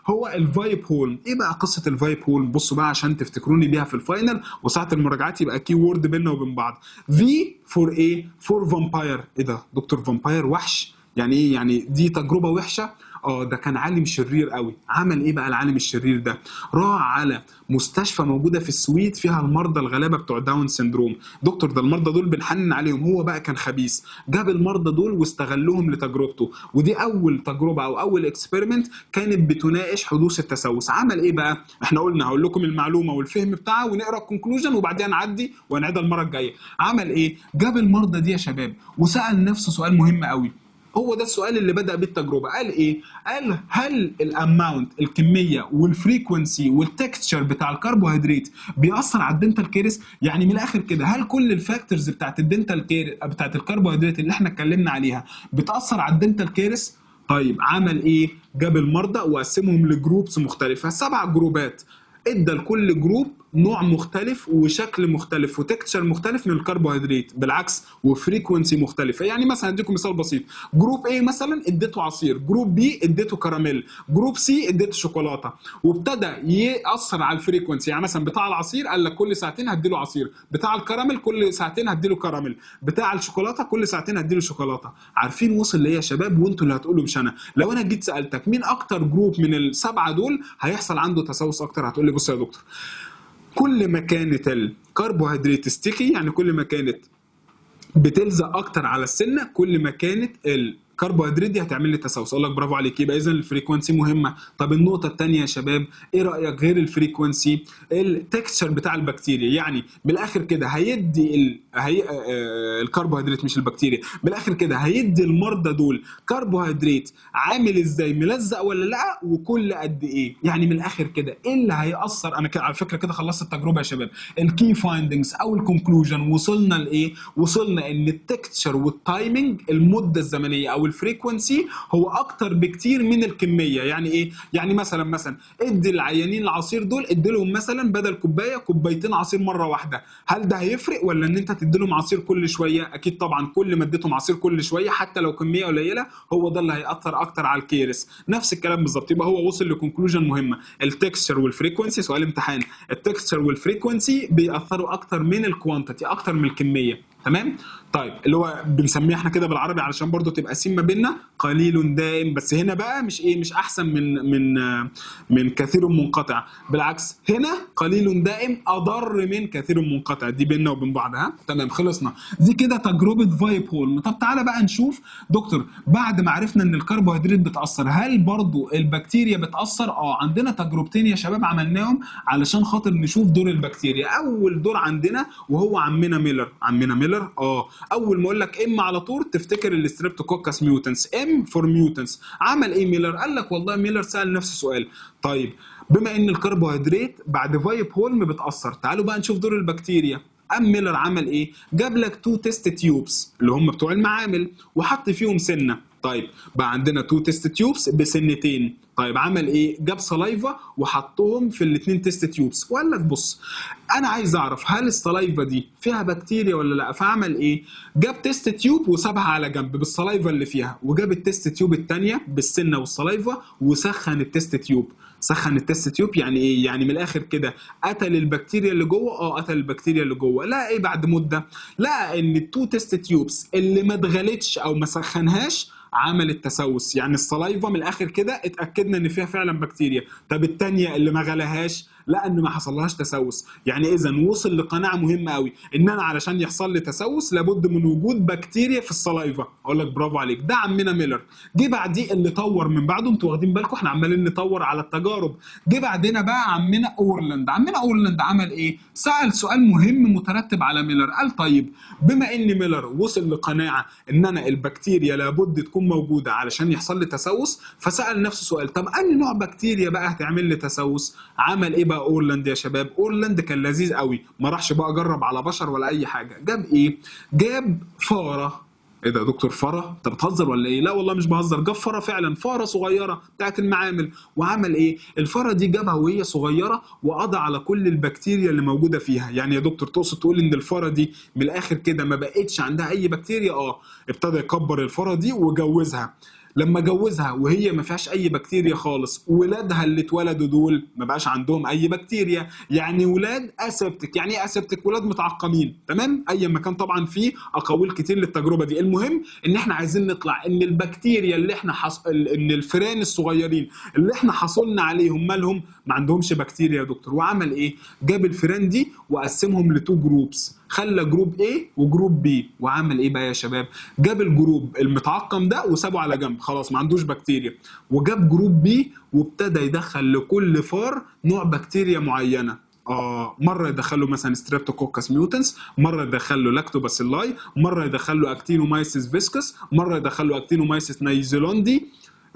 هو الفايب هولم. ايه بقى قصه الفايب هولم؟ بصوا بقى عشان تفتكروني بيها في الفاينل وساعه المراجعات يبقى كي وورد بيننا وبين بعض. في فور ايه؟ فور فامباير. ايه ده دكتور فامباير وحش؟ يعني ايه؟ يعني دي تجربه وحشه؟ ده كان عالم شرير قوي. عمل ايه بقى العالم الشرير ده؟ راح على مستشفى موجوده في السويد فيها المرضى الغلابه بتوع داون سيندروم. دكتور ده المرضى دول بنحنن عليهم، هو بقى كان خبيث، جاب المرضى دول واستغلهم لتجربته. ودي اول تجربه او اول اكسبيرمنت كانت بتناقش حدوث التسوس. عمل ايه بقى؟ احنا قلنا هقول لكم المعلومه والفهم بتاعها ونقرا الكونكلوجن وبعدين نعدي وهنعيدها المره الجايه. عمل ايه؟ جاب المرضى دي يا شباب وسال نفسه سؤال مهم قوي. هو ده السؤال اللي بدأ بالتجربة. قال ايه؟ قال هل الاماونت الكمية والفريكونسي والتكستشر بتاع الكربوهيدرات بيأثر على الدنتال كيرس؟ يعني من الاخر كده هل كل الفاكتورز بتاعت الدنتال كيرس بتاعت الكربوهيدرات اللي احنا اتكلمنا عليها بتأثر على الدنتال كيرس؟ طيب عمل ايه؟ جاب المرضى وقسمهم لجروبس مختلفة، 7 جروبات، ادى لكل جروب نوع مختلف وشكل مختلف وتكتشر مختلف من الكربوهيدرات، بالعكس وفريكونسي مختلفه. يعني مثلا اديكم مثال بسيط، جروب A مثلا اديته عصير، جروب B اديته كراميل، جروب C اديته شوكولاته، وابتدى ياثر على الفريكونسي. يعني مثلا بتاع العصير قال لك كل ساعتين هديله عصير، بتاع الكراميل كل ساعتين هديله كراميل، بتاع الشوكولاته كل ساعتين هديله شوكولاته. عارفين وصل ليه يا شباب؟ وانتوا اللي هتقولوا مش انا. لو انا جيت سالتك مين اكتر جروب من ال7 دول هيحصل عنده تسوس اكتر، هتقول لي بص يا دكتور، كل ما كانت الكربوهيدرات ستيكي، يعني كل ما كانت بتلزق اكتر على السنه، كل ما كانت الكربوهيدرات دي هتعمل لي تسوس. اقول لك برافو عليك. يبقى اذا الفريكونسي مهمه. طب النقطه الثانيه يا شباب، ايه رايك غير الفريكونسي؟ التكستشر بتاع البكتيريا. يعني بالاخر كده هيدي الكربوهيدرات مش البكتيريا، بالاخر كده هيدي المرضى دول كربوهيدرات عامل ازاي، ملزق ولا لا، وكل قد ايه. يعني من الاخر كده ايه اللي هيأثر. انا على فكره كده خلصت التجربه يا شباب. الكي فايندنجز او الكونكلوجن وصلنا لايه؟ وصلنا ان التكستشر والتايمنج، المده الزمنيه او الفريكونسي، هو اكتر بكتير من الكميه. يعني ايه؟ يعني مثلا ادي العيانين العصير دول، ادي لهم مثلا بدل كوبايتين عصير مره واحده. هل ده هيفرق ولا ان انت تدي لهم عصير كل شويه؟ اكيد طبعا كل ما اديتهم عصير كل شويه حتى لو كميه قليله هو ده اللي هيأثر اكتر على الكيرس. نفس الكلام بالظبط. يبقى هو وصل لكونكلوجن مهمه. التكستشر والفريكونسي، سؤال امتحان، التكستشر والفريكونسي بيأثروا اكتر من الكوانتيتي، اكتر من الكميه. تمام. طيب اللي هو بنسميه احنا كده بالعربي علشان برضو تبقى سين ما بيننا، قليل دائم. بس هنا بقى مش احسن من كثير منقطع، بالعكس هنا قليل دائم اضر من كثير منقطع، دي بيننا وبين بعض. ها تمام، خلصنا. دي كده تجربه فايب هولم. طب تعالى بقى نشوف دكتور، بعد ما عرفنا ان الكربوهيدرات بتاثر، هل برضو البكتيريا بتاثر؟ عندنا تجربتين يا شباب عملناهم علشان خاطر نشوف دور البكتيريا. اول دور عندنا وهو عمنا ميلر. اول ما اقول لك ام على طول تفتكر الستريبتوكوكس ميوتنس، ام فور ميوتنس. عمل ايه ميلر؟ قال لك والله ميلر سأل نفس السؤال. طيب بما ان الكربوهيدرات بعد فايب هولم بتاثر، تعالوا بقى نشوف دور البكتيريا. ميلر عمل ايه؟ جاب لك 2 تيست تيوبس اللي هم بتوع المعامل وحط فيهم سنه. طيب بقى عندنا 2 تيست تيوبس بسنتين. طيب عمل ايه؟ جاب سلايفا وحطهم في الاثنين تيست تيوبس وقال لك بص انا عايز اعرف هل السلايفا دي فيها بكتيريا ولا لا. فعمل ايه؟ جاب تيست تيوب وسابها على جنب بالسلايفا اللي فيها، وجاب التيست تيوب الثانيه بالسنه والسلايفا وسخن التيست تيوب. سخن التست تيوب يعني ايه؟ يعني من الاخر كده قتل البكتيريا اللي جوه. قتل البكتيريا اللي جوه. لقى ايه بعد مده؟ لقى ان التو تيست تيوبس اللي ما اتغلتش او ما سخنهاش عملت تسوس. يعني السلايفا من الاخر كده اتاكدنا ان فيها فعلا بكتيريا. طب الثانيه اللي ما غلاهاش لا ان ما حصلهاش تسوس. يعني اذا وصل لقناعه مهمه قوي ان انا علشان يحصل لي تسوس لابد من وجود بكتيريا في السلايفا. اقول لك برافو عليك، ده عمنا ميلر. جه بعديه اللي طور من بعده، انتوا واخدين بالكم احنا عمالين نطور على التجارب. جه بعدنا بقى عمنا اورلاند. عمل ايه؟ سأل سؤال مهم مترتب على ميلر. قال طيب بما ان ميلر وصل لقناعه ان انا البكتيريا لابد تكون موجوده علشان يحصل لي تسوس، فسأل نفسه سؤال طب انهي نوع بكتيريا بقى هتعمل لي تسوس؟ عمل ايه بقى اورلاند يا شباب؟ اورلاند كان لذيذ قوي، ما راحش بقى جرب على بشر ولا اي حاجه. جاب ايه؟ جاب فاره. ايه ده يا دكتور فاره؟ انت بتهزر ولا ايه؟ لا والله مش بهزر، جاب فاره فعلا، فاره صغيره بتاعت المعامل. وعمل ايه؟ الفاره دي جابها وهي صغيره وقضى على كل البكتيريا اللي موجوده فيها. يعني يا دكتور تقصد تقول ان الفاره دي من الاخر كده ما بقتش عندها اي بكتيريا؟ ابتدى يكبر الفاره دي وجوزها. لما جوزها وهي ما فيهاش اي بكتيريا خالص، ولادها اللي اتولدوا دول ما بقاش عندهم اي بكتيريا، يعني ولاد اسبتك. يعني ايه اسبتك؟ ولاد متعقمين. تمام. اي مكان طبعا فيه اقاويل كتير للتجربه دي. المهم ان احنا عايزين نطلع ان البكتيريا اللي احنا ان الفئران الصغيرين اللي احنا حصلنا عليهم مالهم؟ ما عندهمش بكتيريا يا دكتور. وعمل ايه؟ جاب الفئران دي وقسمهم لتو جروبس، خلى جروب A وجروب B. وعمل ايه بقى يا شباب؟ جاب الجروب المتعقم ده وسابه على جنب، خلاص ما عندوش بكتيريا. وجاب جروب B وابتدى يدخل لكل فار نوع بكتيريا معينه. مره يدخله مثلا ستريبتوكوكس ميوتنس، مره يدخله لاكتوباسيلاي، مره يدخله اكتينومايسيس فيسكس، مره يدخله اكتينومايسيس نيوزيلندي.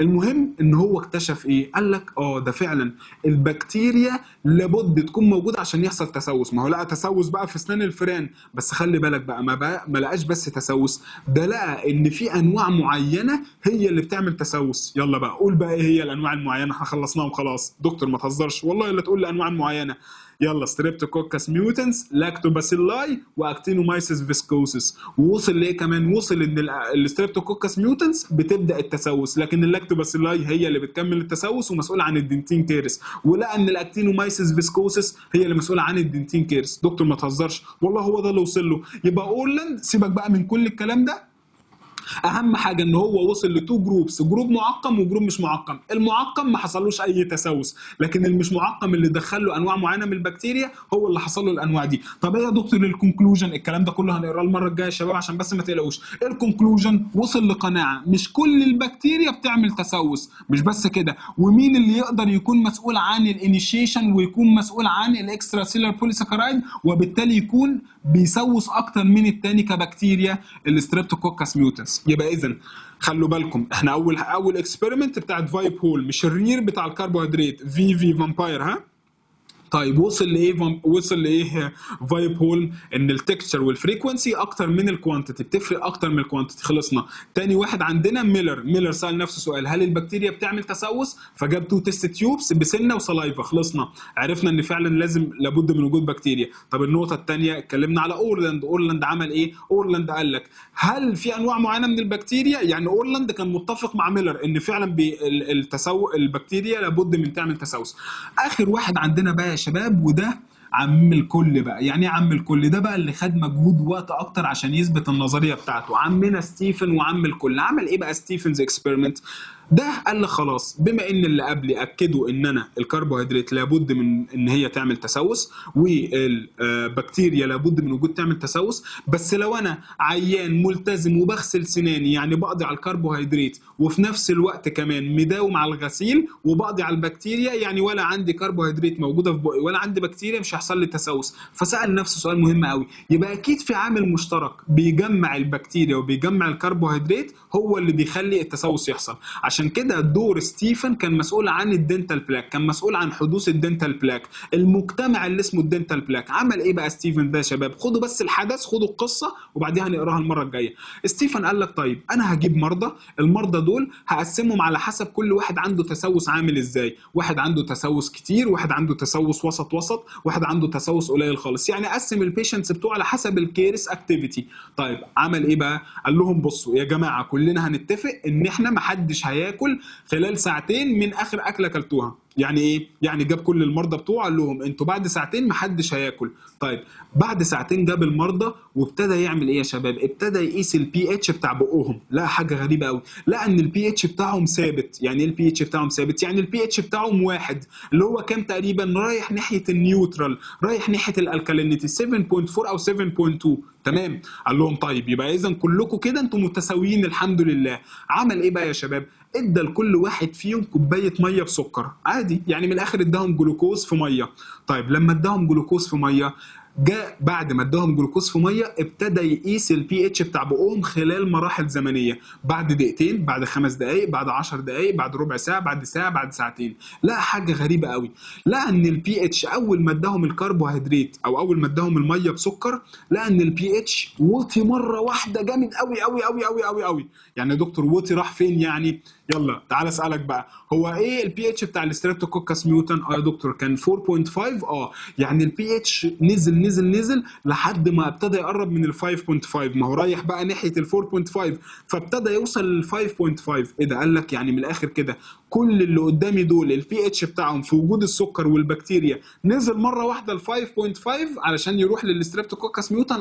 المهم ان هو اكتشف ايه؟ قال لك ده فعلا البكتيريا لابد تكون موجوده عشان يحصل تسوس. ما هو لقى تسوس بقى في اسنان الفئران، بس خلي بالك بقى ما لقاش بس تسوس، ده لقى ان في انواع معينه هي اللي بتعمل تسوس. يلا بقى قول بقى ايه هي الانواع المعينه؟ احنا خلصناهم خلاص. دكتور ما تهزرش والله الا تقول لي انواع معينه. يلا ستريبتوكوكس ميوتنس، لاكتوباسيلاي، واكتينومايسيس فيسكوسس. ووصل ليه كمان؟ وصل ان الستريبتوكوكس ميوتنس بتبدا التسوس، لكن اللاكتوباسيلاي هي اللي بتكمل التسوس ومسؤوله عن الدنتين كيرس. ولقى ان الاكتينومايسيس فيسكوسس هي اللي مسؤوله عن الدنتين كيرس. دكتور ما تهزرش والله هو ده اللي وصل له. يبقى اورلاند سيبك بقى من كل الكلام ده، اهم حاجه ان هو وصل لتو جروبس، جروب معقم وجروب مش معقم. المعقم ما حصلوش اي تسوس، لكن المش معقم اللي دخل له انواع معينه من البكتيريا هو اللي حصل له الانواع دي. طب ايه يا دكتور الكونكلوجن؟ الكلام ده كله هنقراه المره الجايه يا شباب عشان بس ما تقلقوش. الكونكلوجن وصل لقناعه مش كل البكتيريا بتعمل تسوس. مش بس كده، ومين اللي يقدر يكون مسؤول عن الانيشيشن ويكون مسؤول عن الاكسترا سيلر بوليساكرايد وبالتالي يكون بيسوس اكتر من الثاني كبكتيريا؟ الستريبتوكوكس ميوتنس. يبقى اذا خلوا بالكم احنا اول اكسبيرمنت بتاعت فايب هول مش الرير بتاع الكربوهيدرات في فامباير. ها طيب وصل لايه فايب هول؟ ان التكستشر والفريكوينسي اكتر من الكوانتيتي، بتفرق اكتر من الكوانتيتي. خلصنا. تاني واحد عندنا ميلر سأل نفسه سؤال هل البكتيريا بتعمل تسوس؟ فجاب 2 تيست تيوبس بسنه وسلايفا. خلصنا، عرفنا ان فعلا لابد من وجود بكتيريا. طب النقطه الثانيه اتكلمنا على اورلاند عمل ايه؟ اورلاند قال لك هل في انواع معينه من البكتيريا؟ يعني اورلاند كان متفق مع ميلر ان فعلا البكتيريا لابد من تعمل تسوس. اخر واحد عندنا بقى يا شباب، وده عم الكل بقى. يعني ايه عم الكل؟ ده بقى اللي خد مجهود ووقت اكتر عشان يثبت النظريه بتاعته. عمنا ستيفن وعم الكل عمل ايه بقى ستيفنز اكسبيرمنت ده؟ قال لك خلاص، بما ان اللي قبلي اكدوا ان انا الكربوهيدرات لابد من ان هي تعمل تسوس، والبكتيريا لابد من وجود تعمل تسوس، بس لو انا عيان ملتزم وبغسل سناني، يعني بقضي على الكربوهيدرات وفي نفس الوقت كمان مداوم على الغسيل وبقضي على البكتيريا، يعني ولا عندي كربوهيدرات موجوده في بقي ولا عندي بكتيريا، مش هيحصل لي تسوس. فسأل نفسه سؤال مهم قوي، يبقى اكيد في عامل مشترك بيجمع البكتيريا وبيجمع الكربوهيدرات هو اللي بيخلي التسوس يحصل. عشان كده دور ستيفن كان مسؤول عن الدنتال بلاك، كان مسؤول عن حدوث الدنتال بلاك، المجتمع اللي اسمه الدنتال بلاك. عمل ايه بقى ستيفن ده يا شباب؟ خدوا بس الحدث، خدوا القصه وبعديها نقراها المره الجايه. ستيفن قال لك طيب انا هجيب مرضى، المرضى دول هقسمهم على حسب كل واحد عنده تسوس عامل ازاي. واحد عنده تسوس كتير، واحد عنده تسوس وسط وسط، واحد عنده تسوس قليل خالص. يعني قسم البيشنتس بتوعه على حسب الكيرس اكتيفيتي. طيب عمل ايه بقى؟ قال لهم بصوا يا جماعه، كلنا هنتفق ان احنا محدش هياكل خلال ساعتين من اخر اكله اكلتوها. يعني ايه؟ يعني جاب كل المرضى بتوعه قال لهم انتوا بعد ساعتين محدش هياكل. طيب بعد ساعتين جاب المرضى وابتدى يعمل ايه يا شباب؟ ابتدى يقيس البي اتش بتاع بقهم. لا حاجه غريبه قوي، لقى ان البي اتش بتاعهم ثابت. يعني ايه البي اتش بتاعهم ثابت؟ يعني البي اتش بتاعهم واحد، اللي هو كام تقريبا؟ رايح ناحيه النيوترال، رايح ناحيه الالكالينيتي 7.4 او 7.2. تمام. قال لهم طيب يبقى اذا كلكم كده انتم متساويين الحمد لله. عمل ايه بقى يا شباب؟ ادى لكل واحد فيهم كوبايه ميه بسكر عادي، يعني من الاخر اداهم جلوكوز في ميه. طيب لما اداهم جلوكوز في ميه، جاء بعد ما اداهم جلوكوز في ميه ابتدى يقيس البي اتش بتاع بقهم خلال مراحل زمنيه، بعد دقيقتين، بعد 5 دقائق، بعد 10 دقائق، بعد ربع ساعه، بعد ساعه، بعد ساعتين. لا حاجه غريبه قوي، لقى ان البي اتش اول ما اداهم الكربوهيدرات او اول ما اداهم الميه بسكر، لقى ان البي اتش وطي مره واحده جامد قوي قوي قوي قوي قوي قوي. يعني يا دكتور وطي راح فين يعني؟ يلا تعال اسالك بقى، هو ايه البي اتش بتاع الستريبتوكوكس ميوتان؟ يا دكتور كان 4.5. يعني البي اتش نزل نزل نزل لحد ما ابتدى يقرب من ال 5.5، ما هو رايح بقى ناحيه ال 4.5، فابتدى يوصل لل 5.5. ايه ده؟ قال لك يعني من الاخر كده كل اللي قدامي دول البي اتش بتاعهم في وجود السكر والبكتيريا نزل مره واحده ل 5.5 علشان يروح للستريبتوكوكس ميوتان.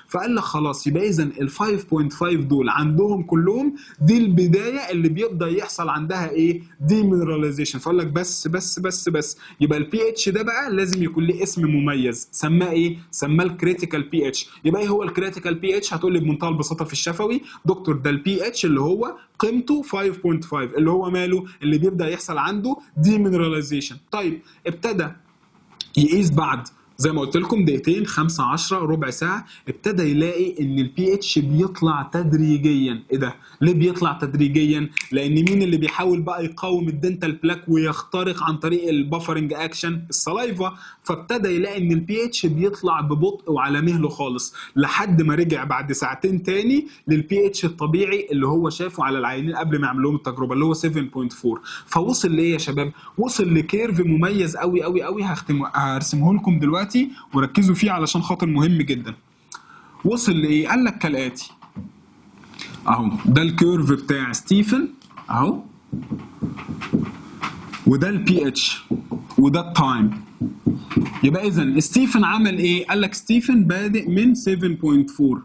فقال لك خلاص يبقى اذا ال 5.5 دول عندهم كلهم، دي البدايه اللي بيبدا يحصل عندها ايه؟ دي مينراليزيشن. فقال لك بس يبقى البي اتش ده بقى لازم يكون له اسم مميز، سماه ايه؟ سماه الكريتيكال بي اتش. يبقى ايه هو الكريتيكال بي اتش؟ هتقول لي بمنتهى البساطه في الشفوي دكتور ده البي اتش اللي هو قيمته 5.5، اللي هو ماله؟ اللي بيبدا يحصل عنده دي مينراليزيشن. طيب ابتدى يقيس بعد زي ما قلت لكم دقيقتين، 5، 10، ربع ساعه، ابتدى يلاقي ان البي اتش بيطلع تدريجيا. ايه ده؟ ليه بيطلع تدريجيا؟ لان مين اللي بيحاول بقى يقاوم الدنتال بلاك ويخترق عن طريق البافرنج اكشن؟ السلايفا. فابتدى يلاقي ان البي اتش بيطلع ببطء وعلى مهله خالص، لحد ما رجع بعد ساعتين تاني للبي اتش الطبيعي اللي هو شافه على العينين قبل ما يعملوا لهم التجربه، اللي هو 7.4. فوصل لايه يا شباب؟ وصل لكيرف مميز قوي قوي قوي، هرسمه لكم دلوقتي وركزوا فيه علشان خاطر مهم جدا. وصل لايه؟ قال لك كالاتي اهو، ده الكيرف بتاع ستيفن اهو، وده البي اتش، وده التايم. يبقى اذا ستيفن عمل ايه؟ قال لك ستيفن بادئ من 7.4،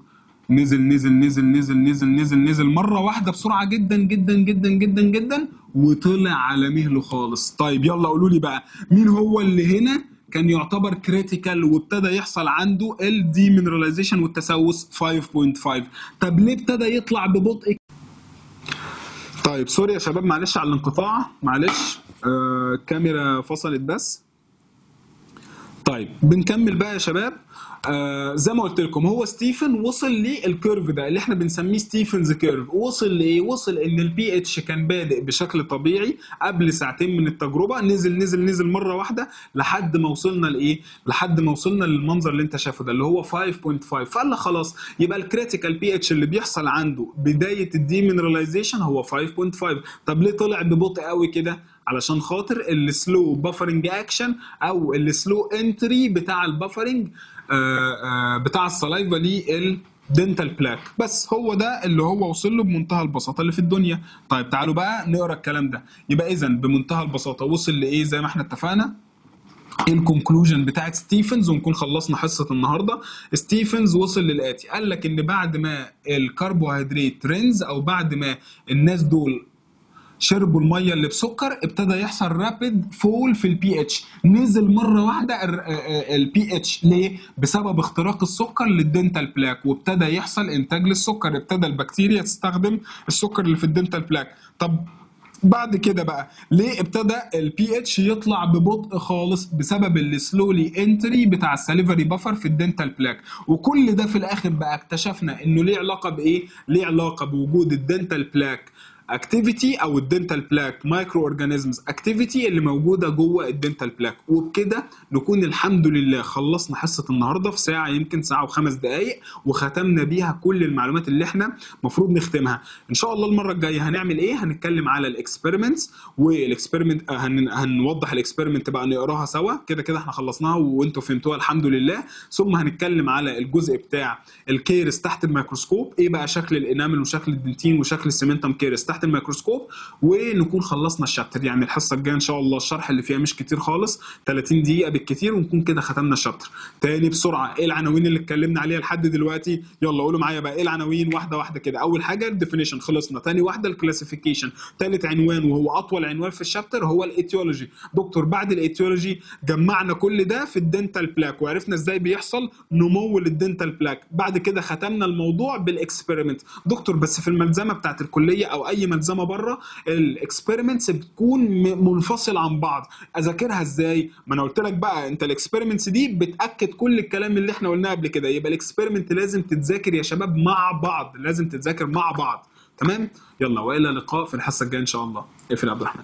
نزل نزل نزل نزل نزل نزل نزل مره واحده بسرعه جدا جدا جدا جدا جدا، وطلع على مهله خالص. طيب يلا قولوا لي بقى مين هو اللي هنا كان يعتبر كريتيكال وابتدى يحصل عنده الدي مينراليزيشن والتسوس؟ 5.5. طب ليه ابتدى يطلع ببطء؟ طيب سوري يا شباب معلش على الانقطاع، معلش الكاميرا فصلت بس. طيب بنكمل بقى يا شباب. زي ما قلت لكم هو ستيفن وصل للكيرف ده اللي احنا بنسميه ستيفنز كيرف. وصل لايه؟ وصل ان البي اتش كان بادئ بشكل طبيعي قبل ساعتين من التجربه، نزل نزل نزل مره واحده لحد ما وصلنا لايه؟ لحد ما وصلنا للمنظر اللي انت شايفه ده اللي هو 5.5. فقال لك خلاص يبقى الكريتيكال بي اتش اللي بيحصل عنده بدايه الديمينراليزيشن هو 5.5. طب ليه طلع ببطء قوي كده؟ علشان خاطر السلو بافرنج اكشن او السلو انتري بتاع البافرنج بتاع السلايفا للدنتال بلاك. بس هو ده اللي هو وصل له بمنتهى البساطه اللي في الدنيا. طيب تعالوا بقى نقرا الكلام ده. يبقى اذا بمنتهى البساطه وصل لايه؟ زي ما احنا اتفقنا الكونكلوجن بتاعت ستيفنز ونكون خلصنا حصه النهارده. ستيفنز وصل للاتي، قال لك ان بعد ما الكربوهيدرات رينز او بعد ما الناس دول شربوا الميه اللي بسكر ابتدى يحصل رابيد فول في البي اتش، نزل مره واحده البي اتش. ليه؟ بسبب اختراق السكر للدنتال بلاك، وابتدى يحصل انتاج للسكر، ابتدى البكتيريا تستخدم السكر اللي في الدنتال بلاك. طب بعد كده بقى ليه ابتدى البي اتش يطلع ببطء خالص؟ بسبب السلولي انتري بتاع الساليفري بافر في الدنتال بلاك. وكل ده في الاخر بقى اكتشفنا انه ليه علاقه بايه؟ ليه علاقه بوجود الدنتال بلاك اكتيفيتي او الدنتال بلاك مايكرو اورجانيزمز اكتيفيتي اللي موجوده جوه الدنتال بلاك. وبكده نكون الحمد لله خلصنا حصه النهارده في ساعه، يمكن ساعه و5 دقائق، وختمنا بيها كل المعلومات اللي احنا المفروض نختمها. ان شاء الله المره الجايه هنعمل ايه؟ هنتكلم على الاكسبيرمنتس، والاكسبيرمنت هنوضح الاكسبيرمنت بقى نقراها سوا، كده كده احنا خلصناها وانتوا فهمتوها الحمد لله. ثم هنتكلم على الجزء بتاع الكيرس تحت الميكروسكوب، ايه بقى شكل الانامل وشكل الدنتين وشكل السيمنتم كيرس تحت الميكروسكوب، ونكون خلصنا الشابتر. يعني الحصه الجايه ان شاء الله الشرح اللي فيها مش كتير خالص، 30 دقيقه بالكتير، ونكون كده ختمنا الشابتر. تاني بسرعه، ايه العناوين اللي اتكلمنا عليها لحد دلوقتي؟ يلا قولوا معايا بقى ايه العناوين واحده واحده كده. اول حاجه الديفينيشن خلصنا، تاني واحده الكلاسيفيكيشن، تالت عنوان وهو اطول عنوان في الشابتر هو الايتيولوجي. دكتور بعد الايتيولوجي جمعنا كل ده في الدنتال بلاك وعرفنا ازاي بيحصل نمو للدنتال بلاك. بعد كده ختمنا الموضوع بالاكسبيرمنت. دكتور بس في الملزمه بتاعت الكليه او اي ملزمه بره الاكسبيرمنتس بتكون منفصل عن بعض، اذاكرها ازاي؟ ما انا قلت لك بقى انت الاكسبيرمنتس دي بتاكد كل الكلام اللي احنا قلناه قبل كده. يبقى الاكسبيرمنت لازم تتذاكر يا شباب مع بعض، لازم تتذاكر مع بعض. تمام؟ يلا والى اللقاء في الحصه الجايه ان شاء الله. اقفل يا عبد الرحمن.